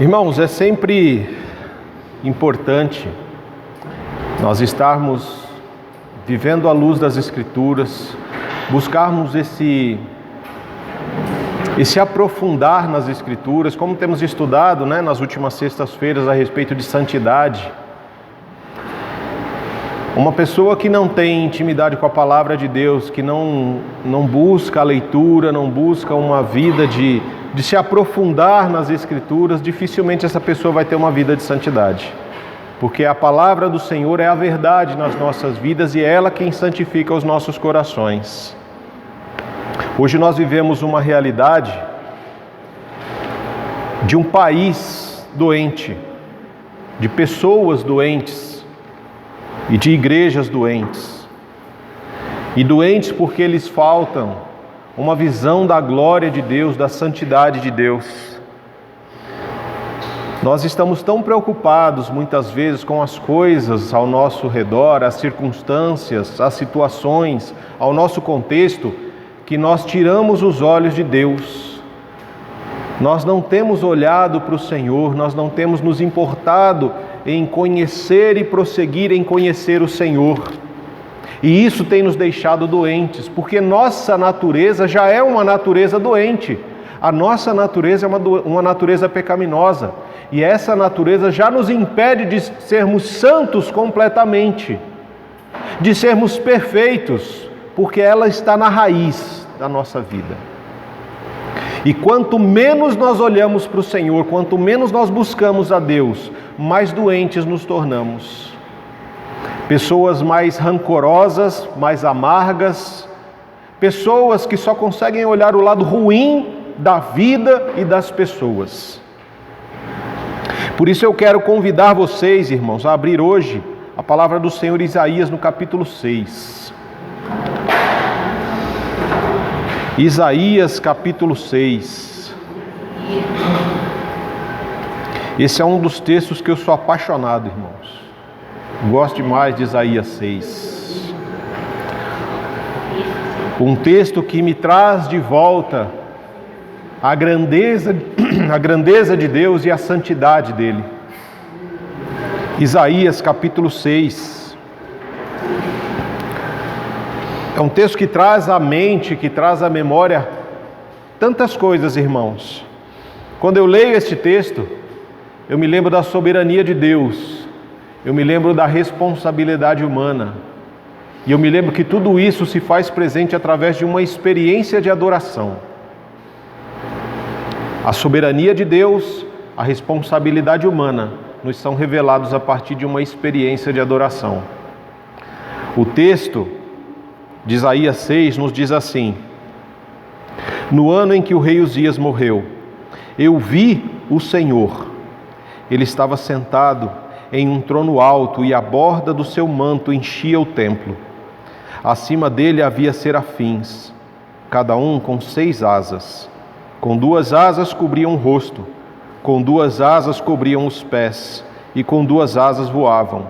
Irmãos, é sempre importante nós estarmos vivendo à luz das Escrituras, buscarmos esse aprofundar nas Escrituras, como temos estudado, nas últimas sextas-feiras a respeito de santidade. Uma pessoa que não tem intimidade com a palavra de Deus, que não busca a leitura, não busca uma vida de se aprofundar nas Escrituras, dificilmente essa pessoa vai ter uma vida de santidade. Porque a palavra do Senhor é a verdade nas nossas vidas e é ela quem santifica os nossos corações. Hoje nós vivemos uma realidade de um país doente, de pessoas doentes e de igrejas doentes. E doentes porque eles faltam uma visão da glória de Deus, da santidade de Deus. Nós estamos tão preocupados muitas vezes com as coisas ao nosso redor, as circunstâncias, as situações, ao nosso contexto, que nós tiramos os olhos de Deus. Nós não temos olhado para o Senhor, nós não temos nos importado em conhecer e prosseguir em conhecer o Senhor. E isso tem nos deixado doentes, porque nossa natureza já é uma natureza doente. A nossa natureza é uma natureza pecaminosa. E essa natureza já nos impede de sermos santos completamente, de sermos perfeitos, porque ela está na raiz da nossa vida. E quanto menos nós olhamos para o Senhor, quanto menos nós buscamos a Deus, mais doentes nos tornamos. Pessoas mais rancorosas, mais amargas, pessoas que só conseguem olhar o lado ruim da vida e das pessoas. Por isso eu quero convidar vocês, irmãos, a abrir hoje a palavra do Senhor Isaías no capítulo 6. Isaías capítulo 6. Esse é um dos textos que eu sou apaixonado, irmãos. Gosto demais de Isaías 6. Um texto que me traz de volta a grandeza de Deus e a santidade dele. Isaías capítulo 6. É um texto que traz à mente, que traz à memória tantas coisas, irmãos. Quando eu leio este texto, eu me lembro da soberania de Deus, eu me lembro da responsabilidade humana, e eu me lembro que tudo isso se faz presente através de uma experiência de adoração. A soberania de Deus, a responsabilidade humana, nos são revelados a partir de uma experiência de adoração. O texto de Isaías 6 nos diz assim: no ano em que o rei Uzias morreu, eu vi o Senhor. Ele estava sentado em um trono alto e a borda do seu manto enchia o templo. Acima dele havia serafins, cada um com 6 asas. Com 2 asas cobriam o rosto, com 2 asas cobriam os pés, e com 2 asas voavam.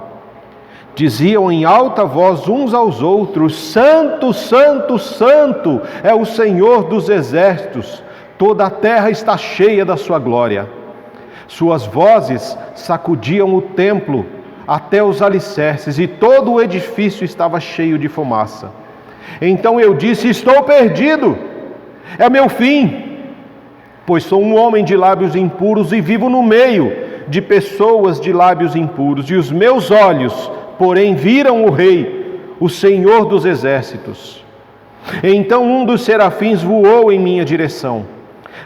Diziam em alta voz uns aos outros: Santo, Santo, Santo é o Senhor dos exércitos, toda a terra está cheia da sua glória. Suas vozes sacudiam o templo até os alicerces, e todo o edifício estava cheio de fumaça. Então eu disse: estou perdido, é meu fim, pois sou um homem de lábios impuros e vivo no meio de pessoas de lábios impuros, e os meus olhos, porém, viram o Rei, o Senhor dos exércitos. Então um dos serafins voou em minha direção,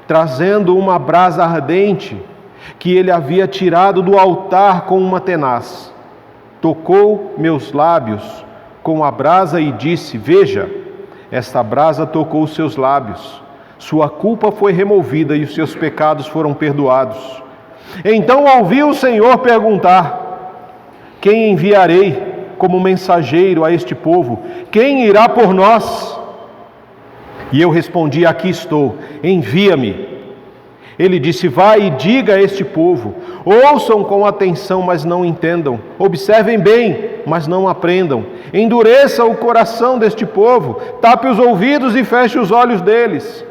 trazendo uma brasa ardente que ele havia tirado do altar com uma tenaz. Tocou meus lábios com a brasa e disse: veja, esta brasa tocou os seus lábios. Sua culpa foi removida e os seus pecados foram perdoados. Então ouvi o Senhor perguntar: quem enviarei como mensageiro a este povo? Quem irá por nós? E eu respondi: aqui estou, envia-me. Ele disse: vai e diga a este povo: ouçam com atenção, mas não entendam, observem bem, mas não aprendam, endureça o coração deste povo, tape os ouvidos e feche os olhos deles,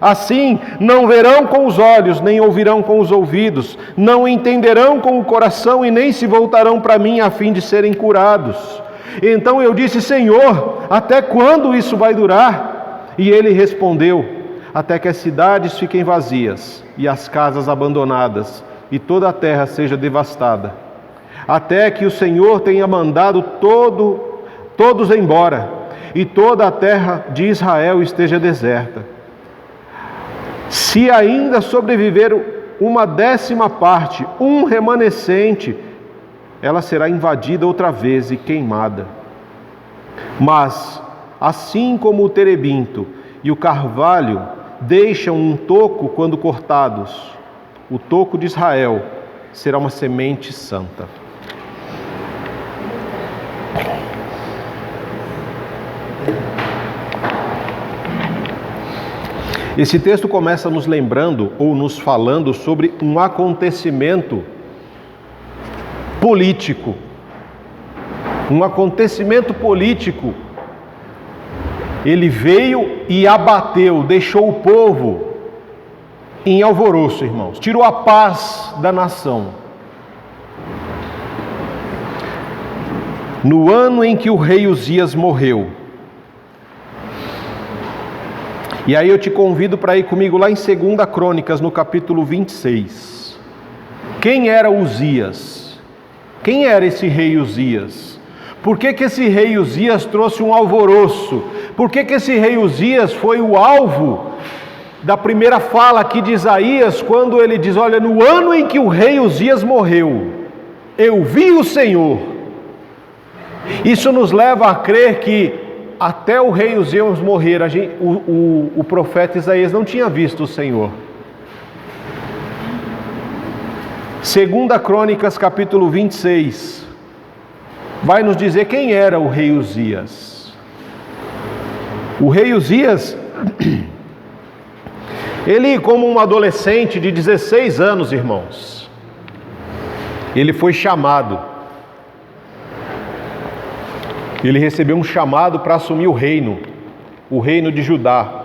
Assim, não verão com os olhos, nem ouvirão com os ouvidos, não entenderão com o coração e nem se voltarão para mim a fim de serem curados. Então eu disse: Senhor, até quando isso vai durar? E ele respondeu: até que as cidades fiquem vazias e as casas abandonadas e toda a terra seja devastada, até que o Senhor tenha mandado todos embora e toda a terra de Israel esteja deserta. Se ainda sobreviver uma 10ª parte, um remanescente, ela será invadida outra vez e queimada. Mas, assim como o terebinto e o carvalho deixam um toco quando cortados, o toco de Israel será uma semente santa. Esse texto começa nos lembrando ou nos falando sobre um acontecimento político. Um acontecimento político. Ele veio e abateu, deixou o povo em alvoroço, irmãos. Tirou a paz da nação. No ano em que o rei Uzias morreu. E aí eu te convido para ir comigo lá em 2 Crônicas, no capítulo 26. Quem era Uzias? Quem era esse rei Uzias? Por que esse rei Uzias trouxe um alvoroço? Por que esse rei Uzias foi o alvo da primeira fala aqui de Isaías, quando ele diz: olha, no ano em que o rei Uzias morreu, eu vi o Senhor. Isso nos leva a crer que até o rei Uzias morrer, o profeta Isaías não tinha visto o Senhor. 2 Crônicas, capítulo 26, vai nos dizer quem era o rei Uzias. O rei Uzias, ele, como um adolescente de 16 anos, irmãos, ele foi chamado. Ele recebeu um chamado para assumir o reino de Judá.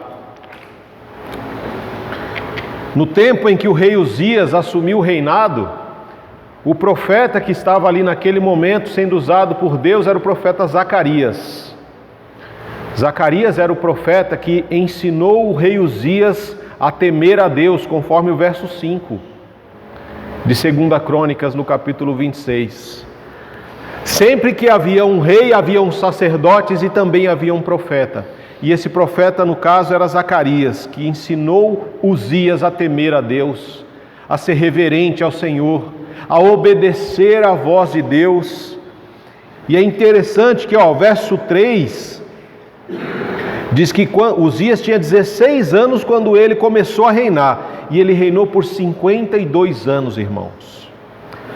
No tempo em que o rei Uzias assumiu o reinado, o profeta que estava ali naquele momento sendo usado por Deus era o profeta Zacarias. Zacarias era o profeta que ensinou o rei Uzias a temer a Deus, conforme o verso 5 de 2 Crônicas, no capítulo 26. Sempre que havia um rei, havia um sacerdotes e também havia um profeta. E esse profeta, no caso, era Zacarias, que ensinou Uzias a temer a Deus, a ser reverente ao Senhor, a obedecer à voz de Deus. E é interessante que, verso 3, diz que Uzias tinha 16 anos quando ele começou a reinar, e ele reinou por 52 anos, irmãos.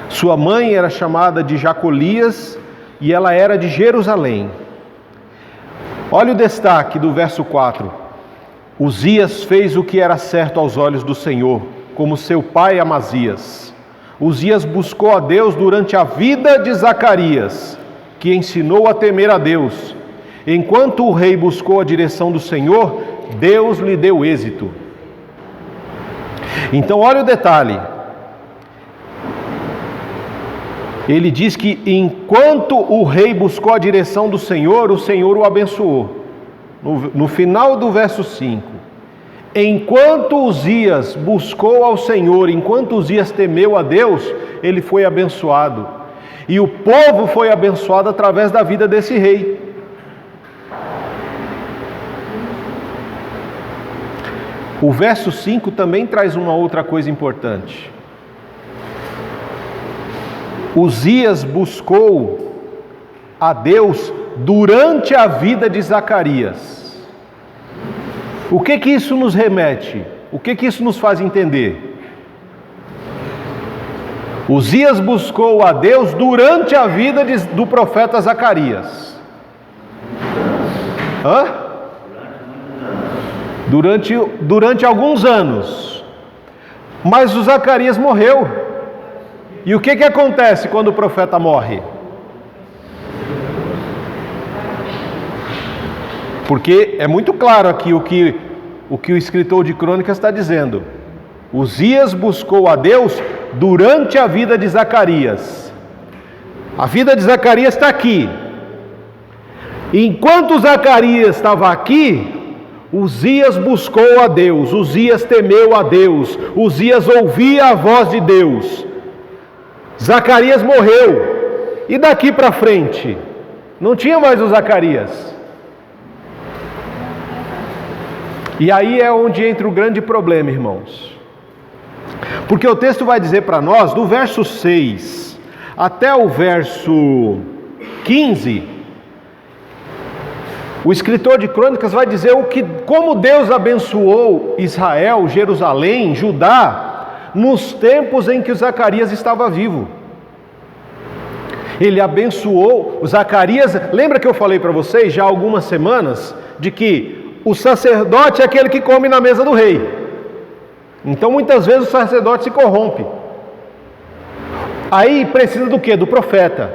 Sua mãe era chamada de Jacolias e ela era de Jerusalém. Olha o destaque do verso 4. Uzias fez o que era certo aos olhos do Senhor, como seu pai Amazias. Uzias buscou a Deus durante a vida de Zacarias, que ensinou a temer a Deus. Enquanto o rei buscou a direção do Senhor, Deus lhe deu êxito. Então olha o detalhe. Ele diz que enquanto o rei buscou a direção do Senhor, o Senhor o abençoou. No final do verso 5. Enquanto Uzias buscou ao Senhor, enquanto Uzias temeu a Deus, ele foi abençoado. E o povo foi abençoado através da vida desse rei. O verso 5 também traz uma outra coisa importante. Uzias buscou a Deus durante a vida de Zacarias. O que isso nos remete? O que isso nos faz entender? Uzias buscou a Deus durante a vida do profeta Zacarias. Durante alguns anos. Mas o Zacarias morreu. E o que acontece quando o profeta morre? Porque é muito claro aqui o que o que o escritor de Crônicas está dizendo. Uzias buscou a Deus durante a vida de Zacarias. A vida de Zacarias está aqui. Enquanto Zacarias estava aqui, Uzias buscou a Deus, Uzias temeu a Deus, Uzias ouvia a voz de Deus. Zacarias morreu. E daqui para frente? Não tinha mais o Zacarias. E aí é onde entra o grande problema, irmãos. Porque o texto vai dizer para nós, do verso 6 até o verso 15, o escritor de Crônicas vai dizer como Deus abençoou Israel, Jerusalém, Judá, nos tempos em que Zacarias estava vivo. Ele abençoou Zacarias. Lembra que eu falei para vocês já há algumas semanas de que o sacerdote é aquele que come na mesa do rei. Então muitas vezes o sacerdote se corrompe. Aí precisa do quê? Do profeta,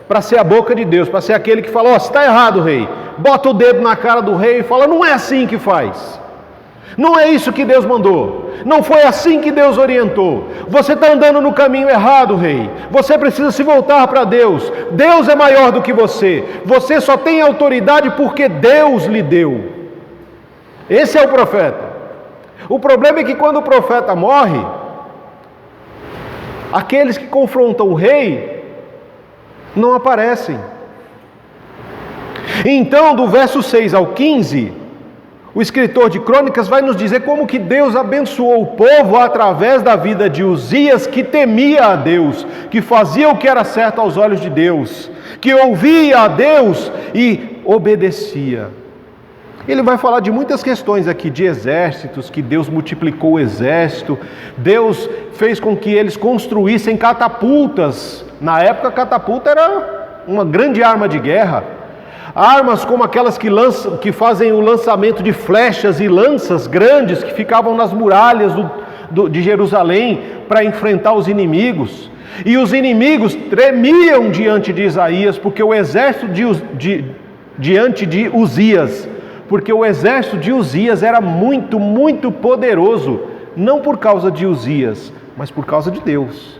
para ser a boca de Deus, para ser aquele que fala: ó, está errado, rei. Bota o dedo na cara do rei e fala: não é assim que faz. Não é isso que Deus mandou. Não foi assim que Deus orientou. Você está andando no caminho errado, rei. Você precisa se voltar para Deus. Deus é maior do que você. Você só tem autoridade porque Deus lhe deu. Esse é o profeta. O problema é que quando o profeta morre, aqueles que confrontam o rei não aparecem. Então, do verso 6 ao 15, o escritor de Crônicas vai nos dizer como que Deus abençoou o povo através da vida de Uzias, que temia a Deus, que fazia o que era certo aos olhos de Deus, que ouvia a Deus e obedecia. Ele vai falar de muitas questões aqui, de exércitos, que Deus multiplicou o exército, Deus fez com que eles construíssem catapultas. Na época, catapulta era uma grande arma de guerra. Armas como aquelas que fazem o lançamento de flechas e lanças grandes que ficavam nas muralhas de Jerusalém para enfrentar os inimigos. E os inimigos tremiam diante de Isaías, porque o exército diante de Uzias, porque o exército de Uzias era muito, muito poderoso, não por causa de Uzias, mas por causa de Deus.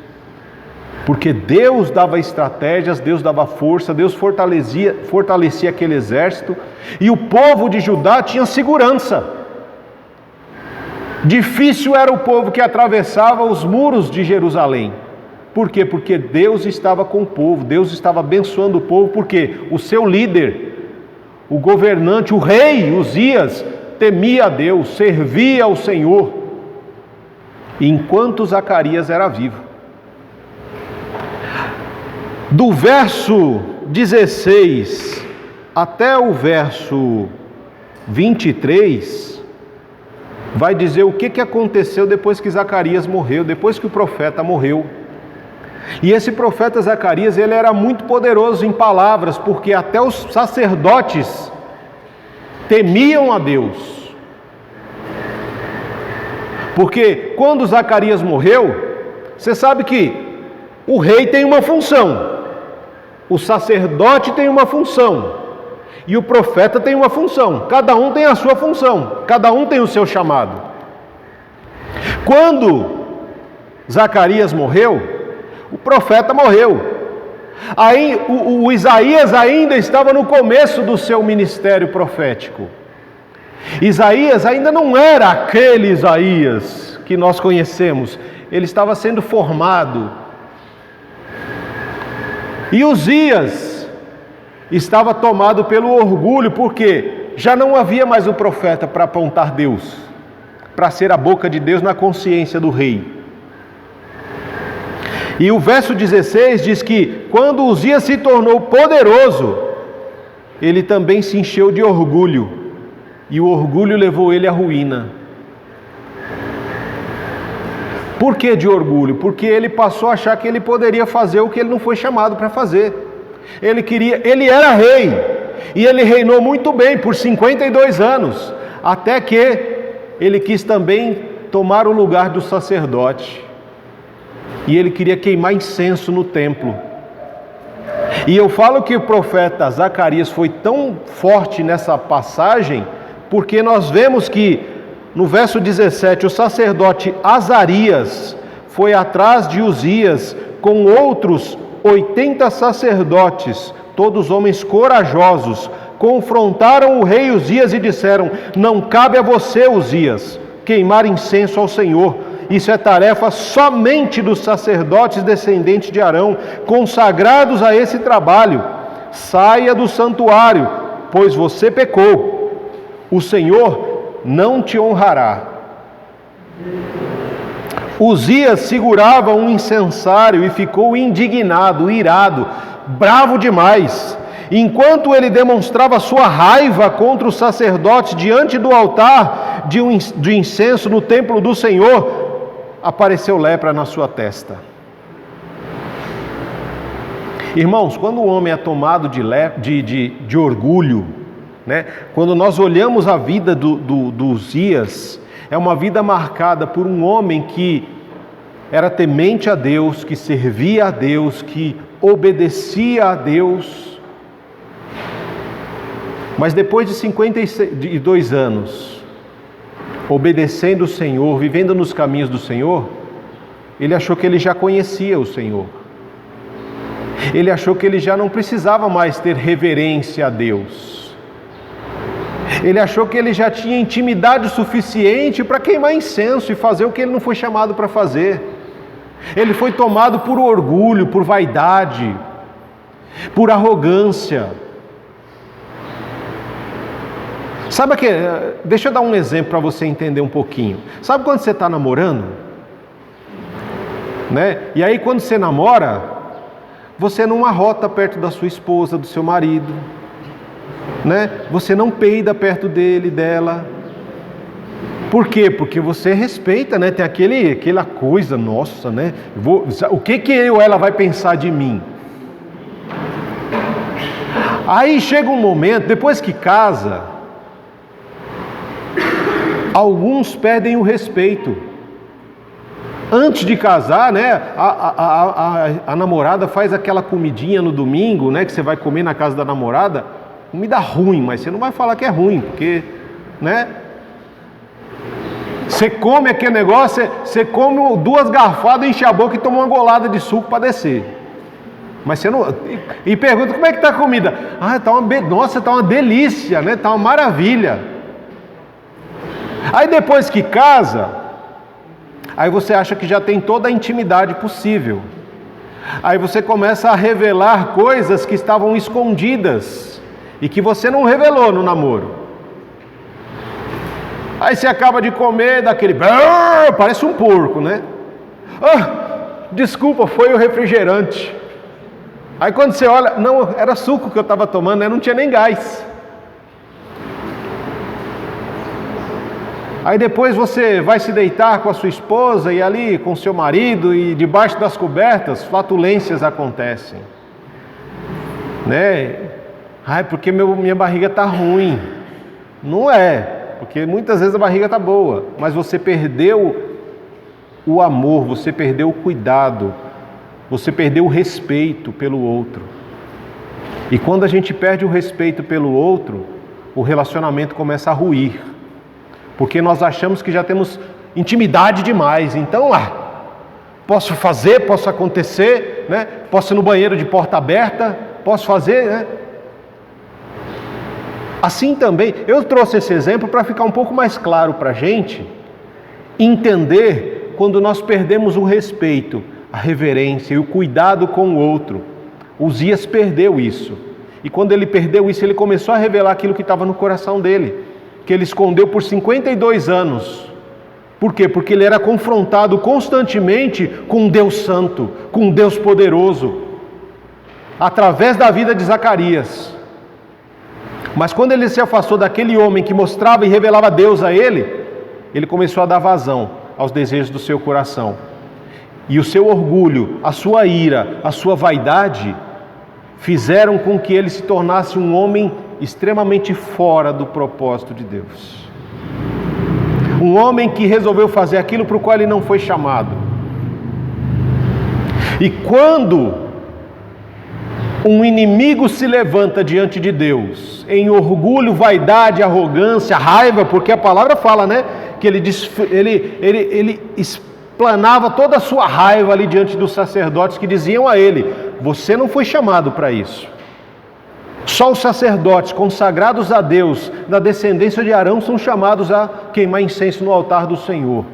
Porque Deus dava estratégias, Deus dava força, Deus fortalecia aquele exército, e o povo de Judá tinha segurança. Difícil era o povo que atravessava os muros de Jerusalém. Por quê? Porque Deus estava com o povo, Deus estava abençoando o povo, porque o seu líder, o governante, o rei Uzias, temia a Deus, servia ao Senhor, enquanto Zacarias era vivo. Do verso 16 até o verso 23, vai dizer o que aconteceu depois que Zacarias morreu, depois que o profeta morreu. E esse profeta Zacarias, ele era muito poderoso em palavras, porque até os sacerdotes temiam a Deus. Porque quando Zacarias morreu, você sabe que o rei tem uma função, o sacerdote tem uma função e o profeta tem uma função. Cada um tem a sua função, cada um tem o seu chamado. Quando Zacarias morreu, o profeta morreu. Aí o Isaías ainda estava no começo do seu ministério profético. Isaías ainda não era aquele Isaías que nós conhecemos. Ele estava sendo formado. E Uzias estava tomado pelo orgulho, porque já não havia mais um profeta para apontar Deus, para ser a boca de Deus na consciência do rei. E o verso 16 diz que quando Uzias se tornou poderoso, ele também se encheu de orgulho, e o orgulho levou ele à ruína. Por que de orgulho? Porque ele passou a achar que ele poderia fazer o que ele não foi chamado para fazer. Ele era rei, e ele reinou muito bem por 52 anos, até que ele quis também tomar o lugar do sacerdote. E ele queria queimar incenso no templo. E eu falo que o profeta Zacarias foi tão forte nessa passagem, porque nós vemos que no verso 17, o sacerdote Azarias foi atrás de Uzias com outros 80 sacerdotes, todos homens corajosos, confrontaram o rei Uzias e disseram: não cabe a você, Uzias, queimar incenso ao Senhor. Isso é tarefa somente dos sacerdotes descendentes de Arão, consagrados a esse trabalho. Saia do santuário, pois você pecou. O Senhor não te honrará. Uzias segurava um incensário e ficou indignado, irado, bravo demais. Enquanto ele demonstrava sua raiva contra os sacerdotes diante do altar de incenso no templo do Senhor, apareceu lepra na sua testa. Irmãos, quando o homem é tomado de orgulho, né? Quando nós olhamos a vida do Uzias, é uma vida marcada por um homem que era temente a Deus, que servia a Deus, que obedecia a Deus. Mas depois de 52 anos, obedecendo o Senhor, vivendo nos caminhos do Senhor, ele achou que ele já conhecia o Senhor. Ele achou que ele já não precisava mais ter reverência a Deus. Ele achou que ele já tinha intimidade suficiente para queimar incenso e fazer o que ele não foi chamado para fazer. Ele foi tomado por orgulho, por vaidade, por arrogância. Sabe que? Deixa eu dar um exemplo para você entender um pouquinho. Sabe quando você está namorando? Né? E aí quando você namora, você não arrota perto da sua esposa, do seu marido, né? Você não peida perto dele, dela. Por quê? Porque você respeita, né? Tem aquela coisa, nossa, né? O que eu ou ela vai pensar de mim? Aí chega um momento, depois que casa, alguns perdem o respeito. Antes de casar, né, a namorada faz aquela comidinha no domingo, né, que você vai comer na casa da namorada, comida ruim, mas você não vai falar que é ruim, porque, né, você come aquele negócio, você come 2 garfadas, enche a boca e toma uma golada de suco para descer. Mas você não... E pergunta, como é que está a comida? Nossa, tá uma delícia, né, tá uma maravilha. Aí depois que casa, aí você acha que já tem toda a intimidade possível. Aí você começa a revelar coisas que estavam escondidas e que você não revelou no namoro. Aí você acaba de comer daquele... Parece um porco, né? Desculpa, foi o refrigerante. Aí quando você olha... Não, era suco que eu estava tomando, né? Não tinha nem gás. Aí depois você vai se deitar com a sua esposa e ali com o seu marido e debaixo das cobertas, flatulências acontecem. Né? Porque minha barriga está ruim. Não é, porque muitas vezes a barriga está boa, mas você perdeu o amor, você perdeu o cuidado, você perdeu o respeito pelo outro. E quando a gente perde o respeito pelo outro, o relacionamento começa a ruir. Porque nós achamos que já temos intimidade demais. Então, posso fazer, posso acontecer, né? Posso ir no banheiro de porta aberta, posso fazer, né? Assim também, eu trouxe esse exemplo para ficar um pouco mais claro para a gente entender quando nós perdemos o respeito, a reverência e o cuidado com o outro. Uzias perdeu isso. E quando ele perdeu isso, ele começou a revelar aquilo que estava no coração dele, que ele escondeu por 52 anos. Por quê? Porque ele era confrontado constantemente com um Deus santo, com um Deus poderoso, através da vida de Zacarias. Mas quando ele se afastou daquele homem que mostrava e revelava Deus a ele, ele começou a dar vazão aos desejos do seu coração. E o seu orgulho, a sua ira, a sua vaidade, fizeram com que ele se tornasse um homem extremamente fora do propósito de Deus. Um homem que resolveu fazer aquilo para o qual ele não foi chamado. E quando um inimigo se levanta diante de Deus, em orgulho, vaidade, arrogância, raiva, porque a palavra fala, né, que ele explanava toda a sua raiva ali diante dos sacerdotes que diziam a ele: você não foi chamado para isso. Só os sacerdotes consagrados a Deus, da descendência de Arão, são chamados a queimar incenso no altar do Senhor.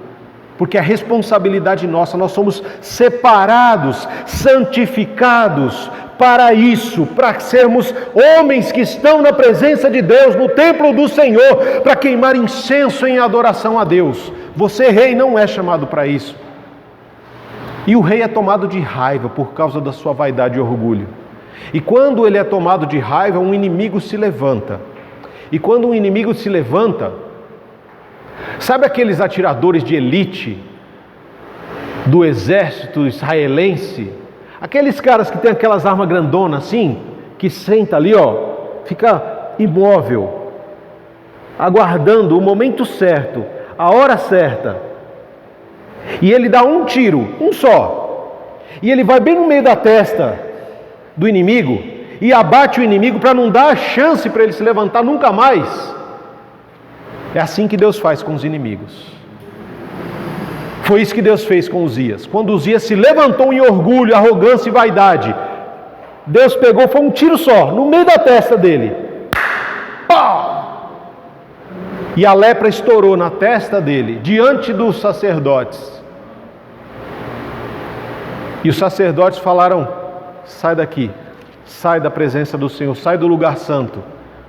Porque é responsabilidade nossa, nós somos separados, santificados para isso, para sermos homens que estão na presença de Deus, no templo do Senhor, para queimar incenso em adoração a Deus. Você, rei, não é chamado para isso. E o rei é tomado de raiva por causa da sua vaidade e orgulho. E quando ele é tomado de raiva, um inimigo se levanta. E quando um inimigo se levanta, sabe aqueles atiradores de elite do exército israelense? Aqueles caras que tem aquelas armas grandonas assim, que senta ali, fica imóvel, aguardando o momento certo, a hora certa. E ele dá um tiro, um só. E ele vai bem no meio da testa do inimigo e abate o inimigo para não dar a chance para ele se levantar nunca mais. É assim que Deus faz com os inimigos. Foi isso que Deus fez com Uzias. Quando Uzias se levantou em orgulho, arrogância e vaidade, Deus pegou, foi um tiro só, no meio da testa dele. Pá! E a lepra estourou na testa dele, diante dos sacerdotes. E os sacerdotes falaram: sai daqui, sai da presença do Senhor, sai do lugar santo.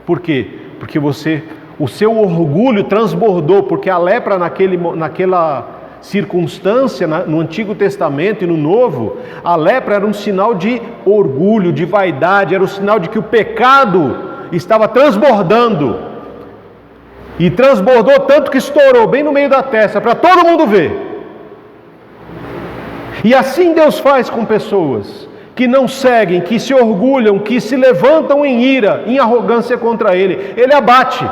Por quê? Porque o seu orgulho transbordou, porque a lepra naquela circunstância, no Antigo Testamento e no Novo, a lepra era um sinal de orgulho, de vaidade, era um sinal de que o pecado estava transbordando. E transbordou tanto que estourou bem no meio da testa, para todo mundo ver. E assim Deus faz com pessoas que não seguem, que se orgulham, que se levantam em ira, em arrogância contra Ele. Ele abate.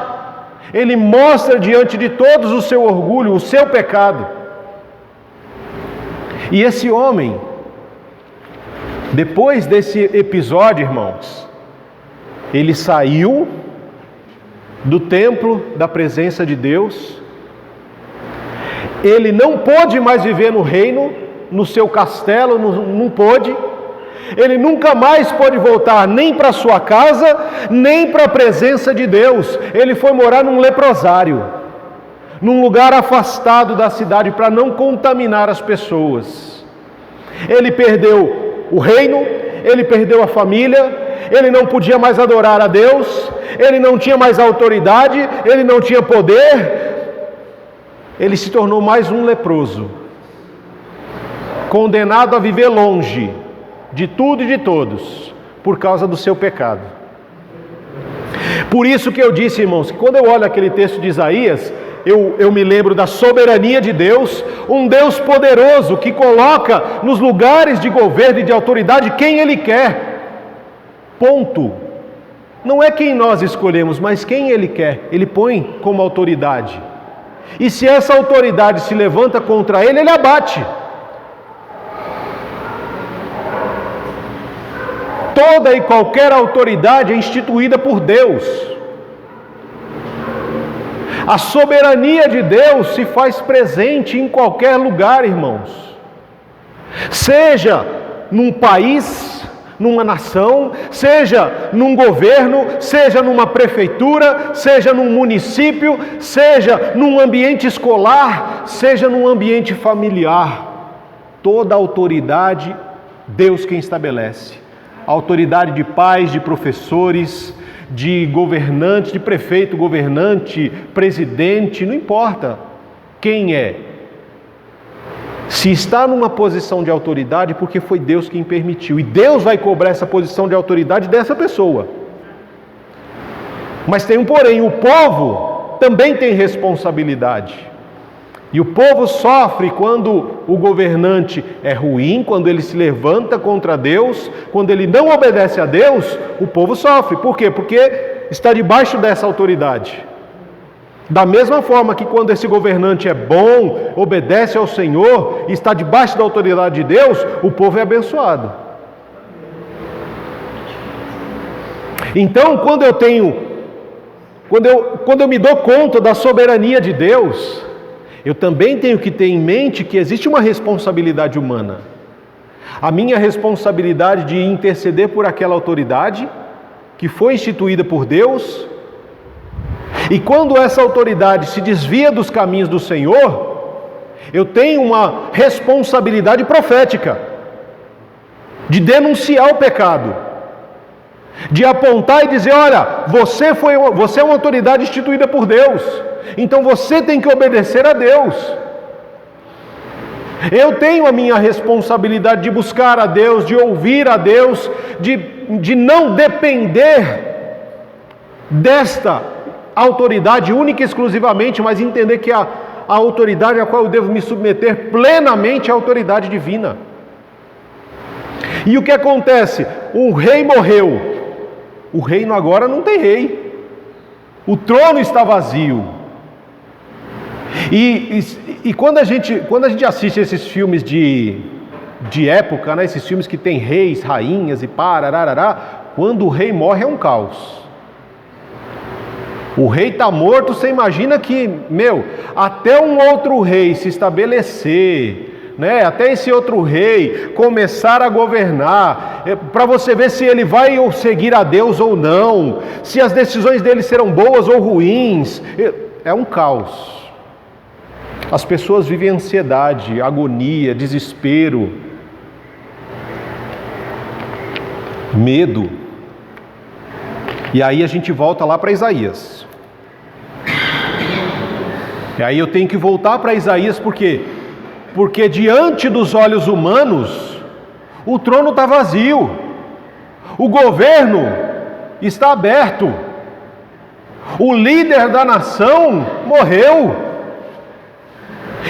Ele mostra diante de todos o seu orgulho, o seu pecado. E esse homem, depois desse episódio, irmãos, ele saiu do templo da presença de Deus. Ele não pôde mais viver no reino, no seu castelo, não pôde. Ele nunca mais pôde voltar nem para sua casa, nem para a presença de Deus. Ele foi morar num leprosário, num lugar afastado da cidade, para não contaminar as pessoas. Ele perdeu o reino, ele perdeu a família, ele não podia mais adorar a Deus, ele não tinha mais autoridade, ele não tinha poder. Ele se tornou mais um leproso, condenado a viver longe de tudo e de todos, por causa do seu pecado. Por isso que eu disse, irmãos, que quando eu olho aquele texto de Isaías, eu me lembro da soberania de Deus, um Deus poderoso que coloca nos lugares de governo e de autoridade quem Ele quer. Ponto. Não é quem nós escolhemos, mas quem Ele quer. Ele põe como autoridade. E se essa autoridade se levanta contra Ele, Ele abate. Toda e qualquer autoridade é instituída por Deus. A soberania de Deus se faz presente em qualquer lugar, irmãos. Seja num país, numa nação, seja num governo, seja numa prefeitura, seja num município, seja num ambiente escolar, seja num ambiente familiar. Toda autoridade, Deus quem estabelece. A autoridade de pais, de professores, de governantes, de prefeito, governante, presidente, não importa quem é. Se está numa posição de autoridade, porque foi Deus quem permitiu. E Deus vai cobrar essa posição de autoridade dessa pessoa. Mas tem um porém, o povo também tem responsabilidade. E o povo sofre quando o governante é ruim, quando ele se levanta contra Deus, quando ele não obedece a Deus, o povo sofre. Por quê? Porque está debaixo dessa autoridade. Da mesma forma que quando esse governante é bom, obedece ao Senhor, está debaixo da autoridade de Deus, o povo é abençoado. Então, quando eu me dou conta da soberania de Deus, eu também tenho que ter em mente que existe uma responsabilidade humana. A minha responsabilidade de interceder por aquela autoridade que foi instituída por Deus, e quando essa autoridade se desvia dos caminhos do Senhor, eu tenho uma responsabilidade profética de denunciar o pecado, de apontar e dizer: olha, você é uma autoridade instituída por Deus, então você tem que obedecer a Deus. Eu tenho a minha responsabilidade de buscar a Deus, de ouvir a Deus, de não depender desta autoridade única e exclusivamente, mas entender que a autoridade a qual eu devo me submeter plenamente é a autoridade divina. E o que acontece? O rei morreu, o reino agora não tem rei, o trono está vazio. E quando a gente assiste esses filmes de época, né, esses filmes que tem reis, rainhas e parararará, quando o rei morre é um caos. O rei está morto, você imagina que, até um outro rei se estabelecer, né, até esse outro rei começar a governar, para você ver se ele vai seguir a Deus ou não, se as decisões dele serão boas ou ruins, é um caos. As pessoas vivem ansiedade, agonia, desespero, medo. E aí a gente volta lá para Isaías. E aí eu tenho que voltar para Isaías porque diante dos olhos humanos o trono está vazio, o governo está aberto, o líder da nação morreu.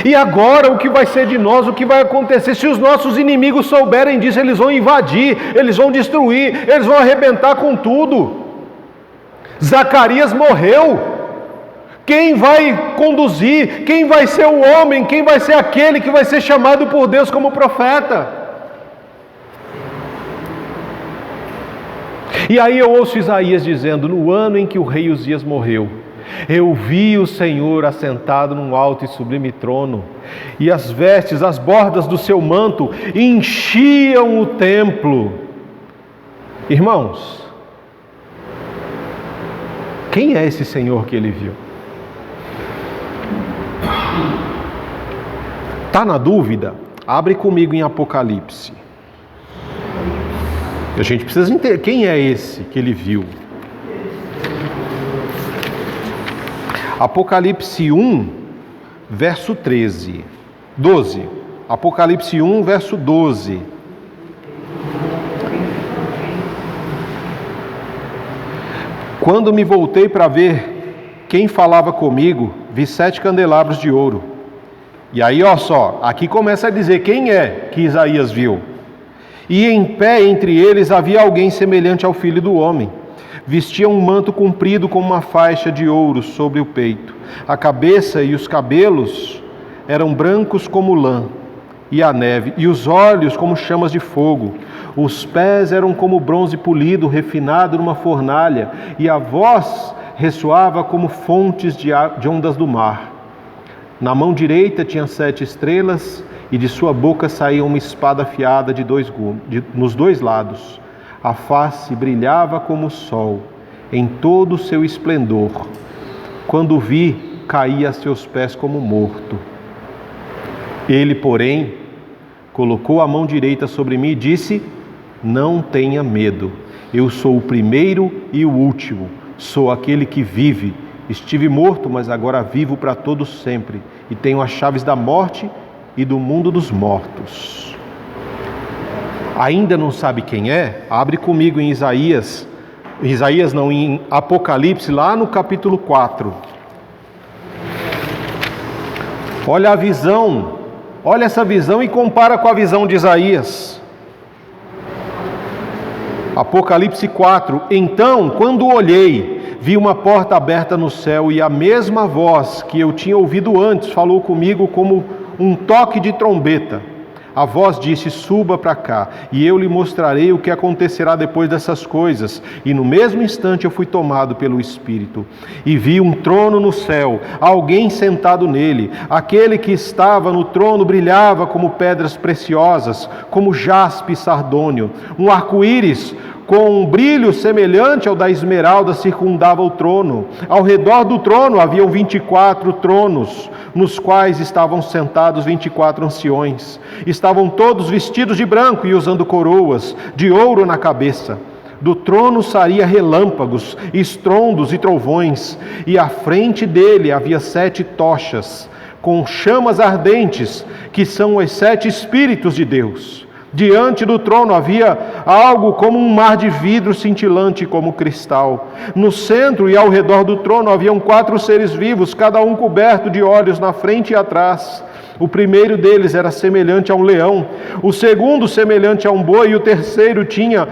E agora o que vai ser de nós, o que vai acontecer? Se os nossos inimigos souberem disso, eles vão invadir, eles vão destruir, eles vão arrebentar com tudo. Zacarias morreu. Quem vai conduzir? Quem vai ser o homem? Quem vai ser aquele que vai ser chamado por Deus como profeta? E aí eu ouço Isaías dizendo: no ano em que o rei Uzias morreu, eu vi o Senhor assentado num alto e sublime trono, e as vestes, as bordas do seu manto enchiam o templo. Irmãos, quem é esse Senhor que ele viu? Está na dúvida? Abre comigo em Apocalipse. A gente precisa entender quem é esse que ele viu. Apocalipse 1, verso 12. Apocalipse 1, verso 12. Quando me voltei para ver quem falava comigo, vi 7 candelabros de ouro. E aí, ó só, aqui começa a dizer quem é que Isaías viu. E em pé entre eles havia alguém semelhante ao Filho do Homem. Vestia um manto comprido com uma faixa de ouro sobre o peito. A cabeça e os cabelos eram brancos como lã e a neve, e os olhos como chamas de fogo. Os pés eram como bronze polido, refinado numa fornalha, e a voz ressoava como fontes de ondas do mar. Na mão direita tinha 7 estrelas, e de sua boca saía uma espada afiada de 2 gumes, nos 2 lados. A face brilhava como o sol, em todo o seu esplendor. Quando o vi, caí a seus pés como morto. Ele, porém, colocou a mão direita sobre mim e disse: não tenha medo, eu sou o primeiro e o último, sou aquele que vive. Estive morto, mas agora vivo para todo sempre, e tenho as chaves da morte e do mundo dos mortos. Ainda não sabe quem é? Abre comigo em em Apocalipse, lá no capítulo 4. Olha a visão, olha essa visão e compara com a visão de Isaías. Apocalipse 4. Então, quando olhei, vi uma porta aberta no céu, e a mesma voz que eu tinha ouvido antes falou comigo como um toque de trombeta. A voz disse: suba para cá, e eu lhe mostrarei o que acontecerá depois dessas coisas. E no mesmo instante eu fui tomado pelo Espírito, e vi um trono no céu, alguém sentado nele. Aquele que estava no trono brilhava como pedras preciosas, como jaspe e sardônio. Um arco-íris com um brilho semelhante ao da esmeralda circundava o trono. Ao redor do trono haviam 24 tronos, nos quais estavam sentados 24 anciões. Estavam todos vestidos de branco e usando coroas de ouro na cabeça. Do trono saía relâmpagos, estrondos e trovões, e à frente dele havia 7 tochas, com chamas ardentes, que são os 7 Espíritos de Deus. Diante do trono havia algo como um mar de vidro cintilante como cristal. No centro e ao redor do trono haviam 4 seres vivos, cada um coberto de olhos na frente e atrás. O primeiro deles era semelhante a um leão, o segundo semelhante a um boi, e o terceiro tinha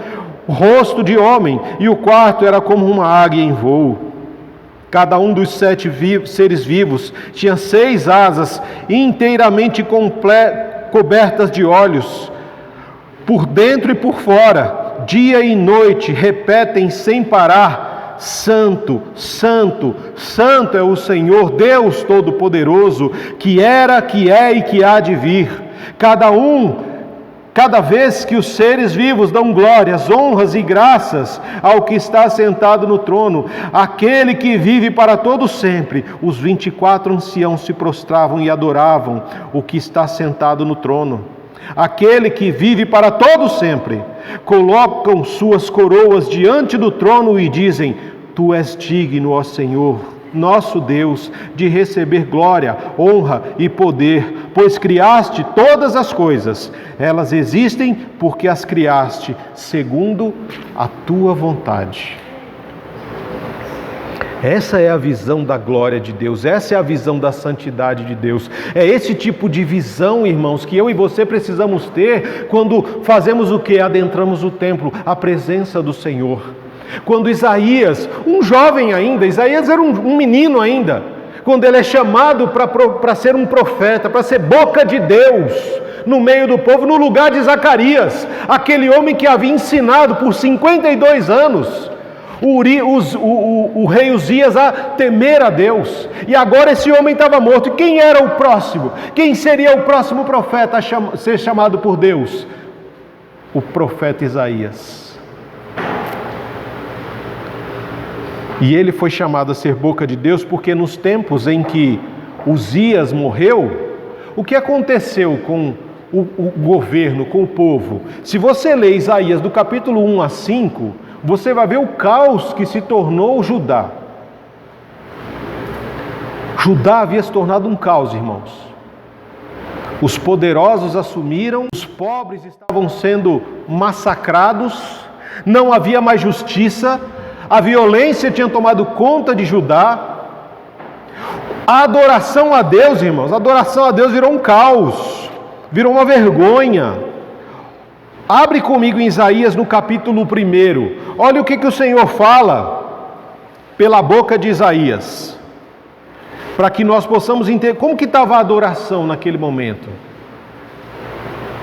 o rosto de homem, e o quarto era como uma águia em voo. Cada um dos 7 seres vivos tinha 6 asas inteiramente cobertas de olhos, por dentro e por fora. Dia e noite repetem sem parar: Santo, Santo, Santo é o Senhor Deus Todo-Poderoso, que era, que é e que há de vir. Cada vez que os seres vivos dão glórias, honras e graças ao que está sentado no trono, aquele que vive para todo sempre, os 24 anciãos se prostravam e adoravam o que está sentado no trono. Aquele que vive para todo sempre, colocam suas coroas diante do trono e dizem: Tu és digno, ó Senhor, nosso Deus, de receber glória, honra e poder, pois criaste todas as coisas. Elas existem porque as criaste segundo a tua vontade. Essa é a visão da glória de Deus, essa é a visão da santidade de Deus. É esse tipo de visão, irmãos, que eu e você precisamos ter quando fazemos o quê? Adentramos o templo, a presença do Senhor. Quando Isaías, um jovem ainda, Isaías era um menino ainda, quando ele é chamado para ser um profeta, para ser boca de Deus no meio do povo, no lugar de Zacarias, aquele homem que havia ensinado por 52 anos o rei Uzias a temer a Deus, e agora esse homem estava morto. E quem era o próximo? Quem seria o próximo profeta a ser chamado por Deus? O profeta Isaías. E ele foi chamado a ser boca de Deus porque nos tempos em que Uzias morreu, o que aconteceu com o governo, com o povo? Se você ler Isaías do capítulo 1 a 5, você vai ver o caos que se tornou Judá. Judá havia se tornado um caos, irmãos. Os poderosos assumiram, os pobres estavam sendo massacrados, não havia mais justiça, a violência tinha tomado conta de Judá. A adoração a Deus, irmãos, a adoração a Deus virou um caos, virou uma vergonha. Abre comigo em Isaías no capítulo 1. Olha o que o Senhor fala pela boca de Isaías, para que nós possamos entender como que estava a adoração naquele momento.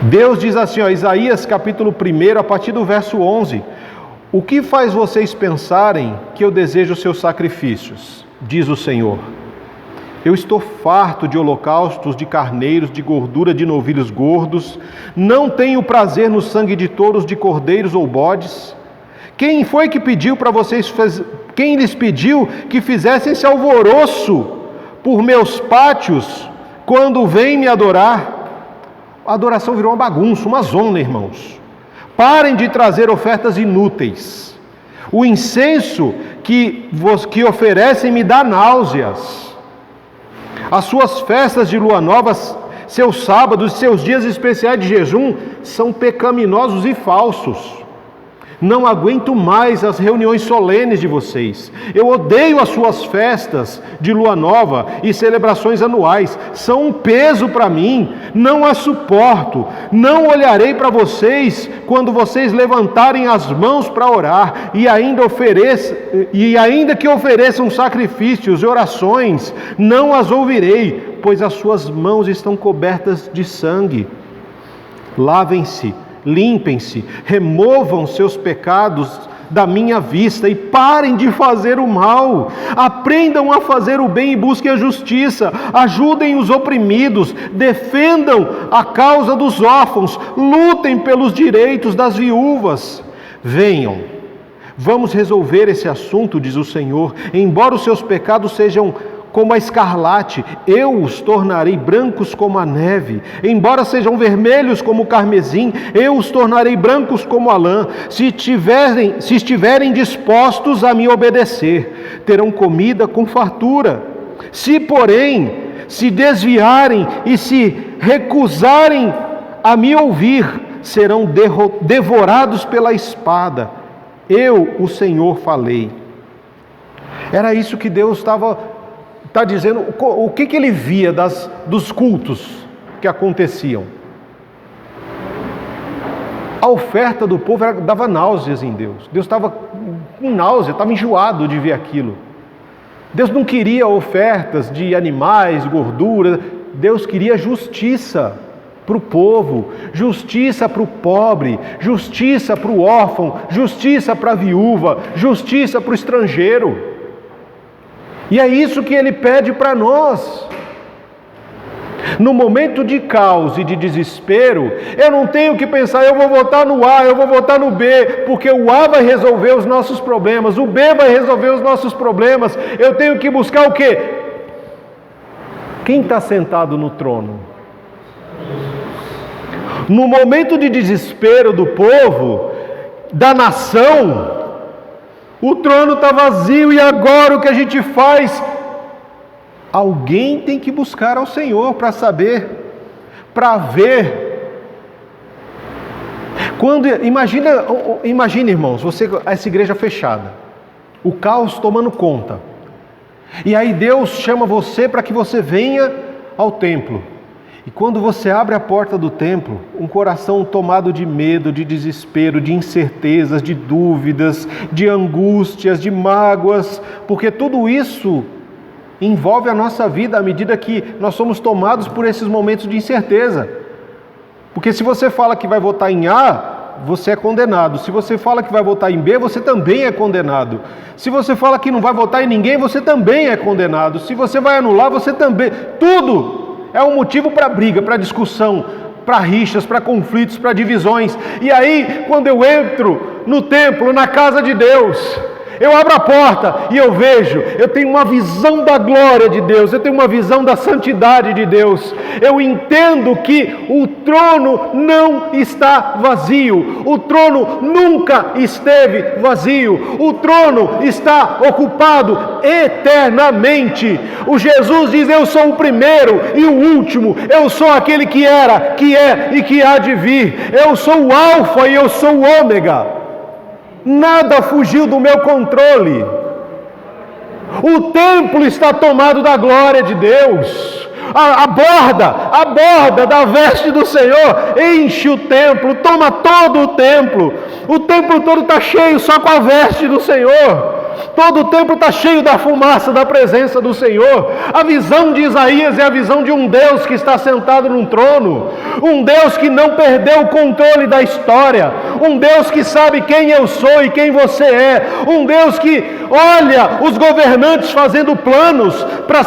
Deus diz assim, Isaías capítulo 1, a partir do verso 11: O que faz vocês pensarem que eu desejo seus sacrifícios? Diz o Senhor. Eu estou farto de holocaustos, de carneiros, de gordura de novilhos gordos. Não tenho prazer no sangue de touros, de cordeiros ou bodes. Quem foi que pediu para vocês? Quem lhes pediu que fizessem esse alvoroço por meus pátios quando vêm me adorar? A adoração virou uma bagunça, uma zona, irmãos. Parem de trazer ofertas inúteis. O incenso que oferecem me dá náuseas. As suas festas de lua nova, seus sábados, seus dias especiais de jejum são pecaminosos e falsos. Não aguento mais as reuniões solenes de vocês. Eu odeio as suas festas de lua nova e celebrações anuais. São um peso para mim. Não as suporto. Não olharei para vocês quando vocês levantarem as mãos para orar e ainda que ofereçam sacrifícios e orações, não as ouvirei, pois as suas mãos estão cobertas de sangue. Lavem-se, limpem-se, removam seus pecados da minha vista e parem de fazer o mal. Aprendam a fazer o bem e busquem a justiça. Ajudem os oprimidos, defendam a causa dos órfãos, lutem pelos direitos das viúvas. Venham, vamos resolver esse assunto, diz o Senhor. Embora os seus pecados sejam como a escarlate, eu os tornarei brancos como a neve. Embora sejam vermelhos como o carmesim, eu os tornarei brancos como a lã. Se estiverem dispostos a me obedecer, terão comida com fartura. Se, porém, se desviarem e se recusarem a me ouvir, serão devorados pela espada. Eu, o Senhor, falei. Era isso que Deus está dizendo. O que ele via dos cultos que aconteciam? A oferta do povo dava náuseas em Deus. Deus estava com náusea, estava enjoado de ver aquilo. Deus não queria ofertas de animais, gordura. Deus queria justiça para o povo, justiça para o pobre, justiça para o órfão, justiça para a viúva, justiça para o estrangeiro. E é isso que ele pede para nós. No momento de caos e de desespero, eu não tenho que pensar, eu vou votar no A, eu vou votar no B, porque o A vai resolver os nossos problemas, o B vai resolver os nossos problemas. Eu tenho que buscar o quê? Quem está sentado no trono? No momento de desespero do povo, da nação, o trono está vazio, e agora o que a gente faz? Alguém tem que buscar ao Senhor para saber, para ver. Imagina, irmãos, essa igreja fechada, o caos tomando conta, e aí Deus chama você para que você venha ao templo. E quando você abre a porta do templo, um coração tomado de medo, de desespero, de incertezas, de dúvidas, de angústias, de mágoas, porque tudo isso envolve a nossa vida à medida que nós somos tomados por esses momentos de incerteza. Porque se você fala que vai votar em A, você é condenado. Se você fala que vai votar em B, você também é condenado. Se você fala que não vai votar em ninguém, você também é condenado. Se você vai anular, você também. Tudo é um motivo para briga, para discussão, para rixas, para conflitos, para divisões. E aí, quando eu entro no templo, na casa de Deus, eu abro a porta e eu tenho uma visão da glória de Deus, eu tenho uma visão da santidade de Deus. Eu entendo que o trono não está vazio, o trono nunca esteve vazio, o trono está ocupado eternamente. O Jesus diz: eu sou o primeiro e o último, eu sou aquele que era, que é e que há de vir, eu sou o Alfa e eu sou o Ômega. Nada fugiu do meu controle. O templo está tomado da glória de Deus. A borda da veste do Senhor enche o templo, toma todo o templo. O templo todo está cheio só com a veste do Senhor. Todo o templo está cheio da fumaça da presença do Senhor. A visão de Isaías é a visão de um Deus que está sentado num trono, um Deus que não perdeu o controle da história, um Deus que sabe quem eu sou e quem você é, um Deus que olha os governantes fazendo planos para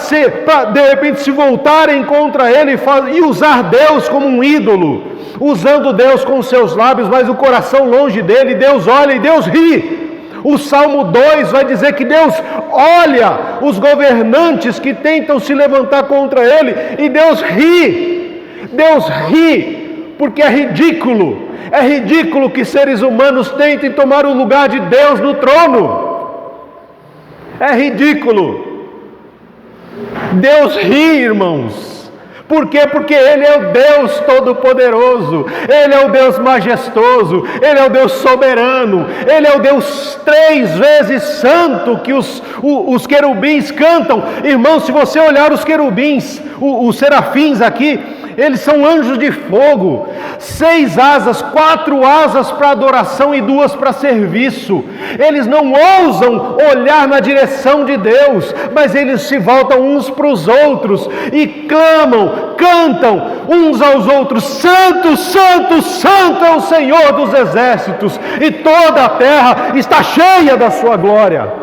de repente se voltarem contra Ele e usar Deus como um ídolo, usando Deus com os seus lábios, mas o coração longe dele. Deus olha e Deus ri. O Salmo 2 vai dizer que Deus olha os governantes que tentam se levantar contra Ele e Deus ri. Deus ri, porque é ridículo que seres humanos tentem tomar o lugar de Deus no trono. É ridículo. Deus ri, irmãos. Por quê? Porque Ele é o Deus Todo-Poderoso, Ele é o Deus majestoso, Ele é o Deus soberano, Ele é o Deus 3 vezes santo que os querubins cantam. Irmãos, se você olhar os querubins, os serafins aqui, Eles são anjos de fogo, 6 asas, 4 asas para adoração e 2 para serviço. Eles não ousam olhar na direção de Deus, mas eles se voltam uns para os outros e clamam, cantam uns aos outros: Santo, Santo, Santo é o Senhor dos exércitos, e toda a terra está cheia da sua glória.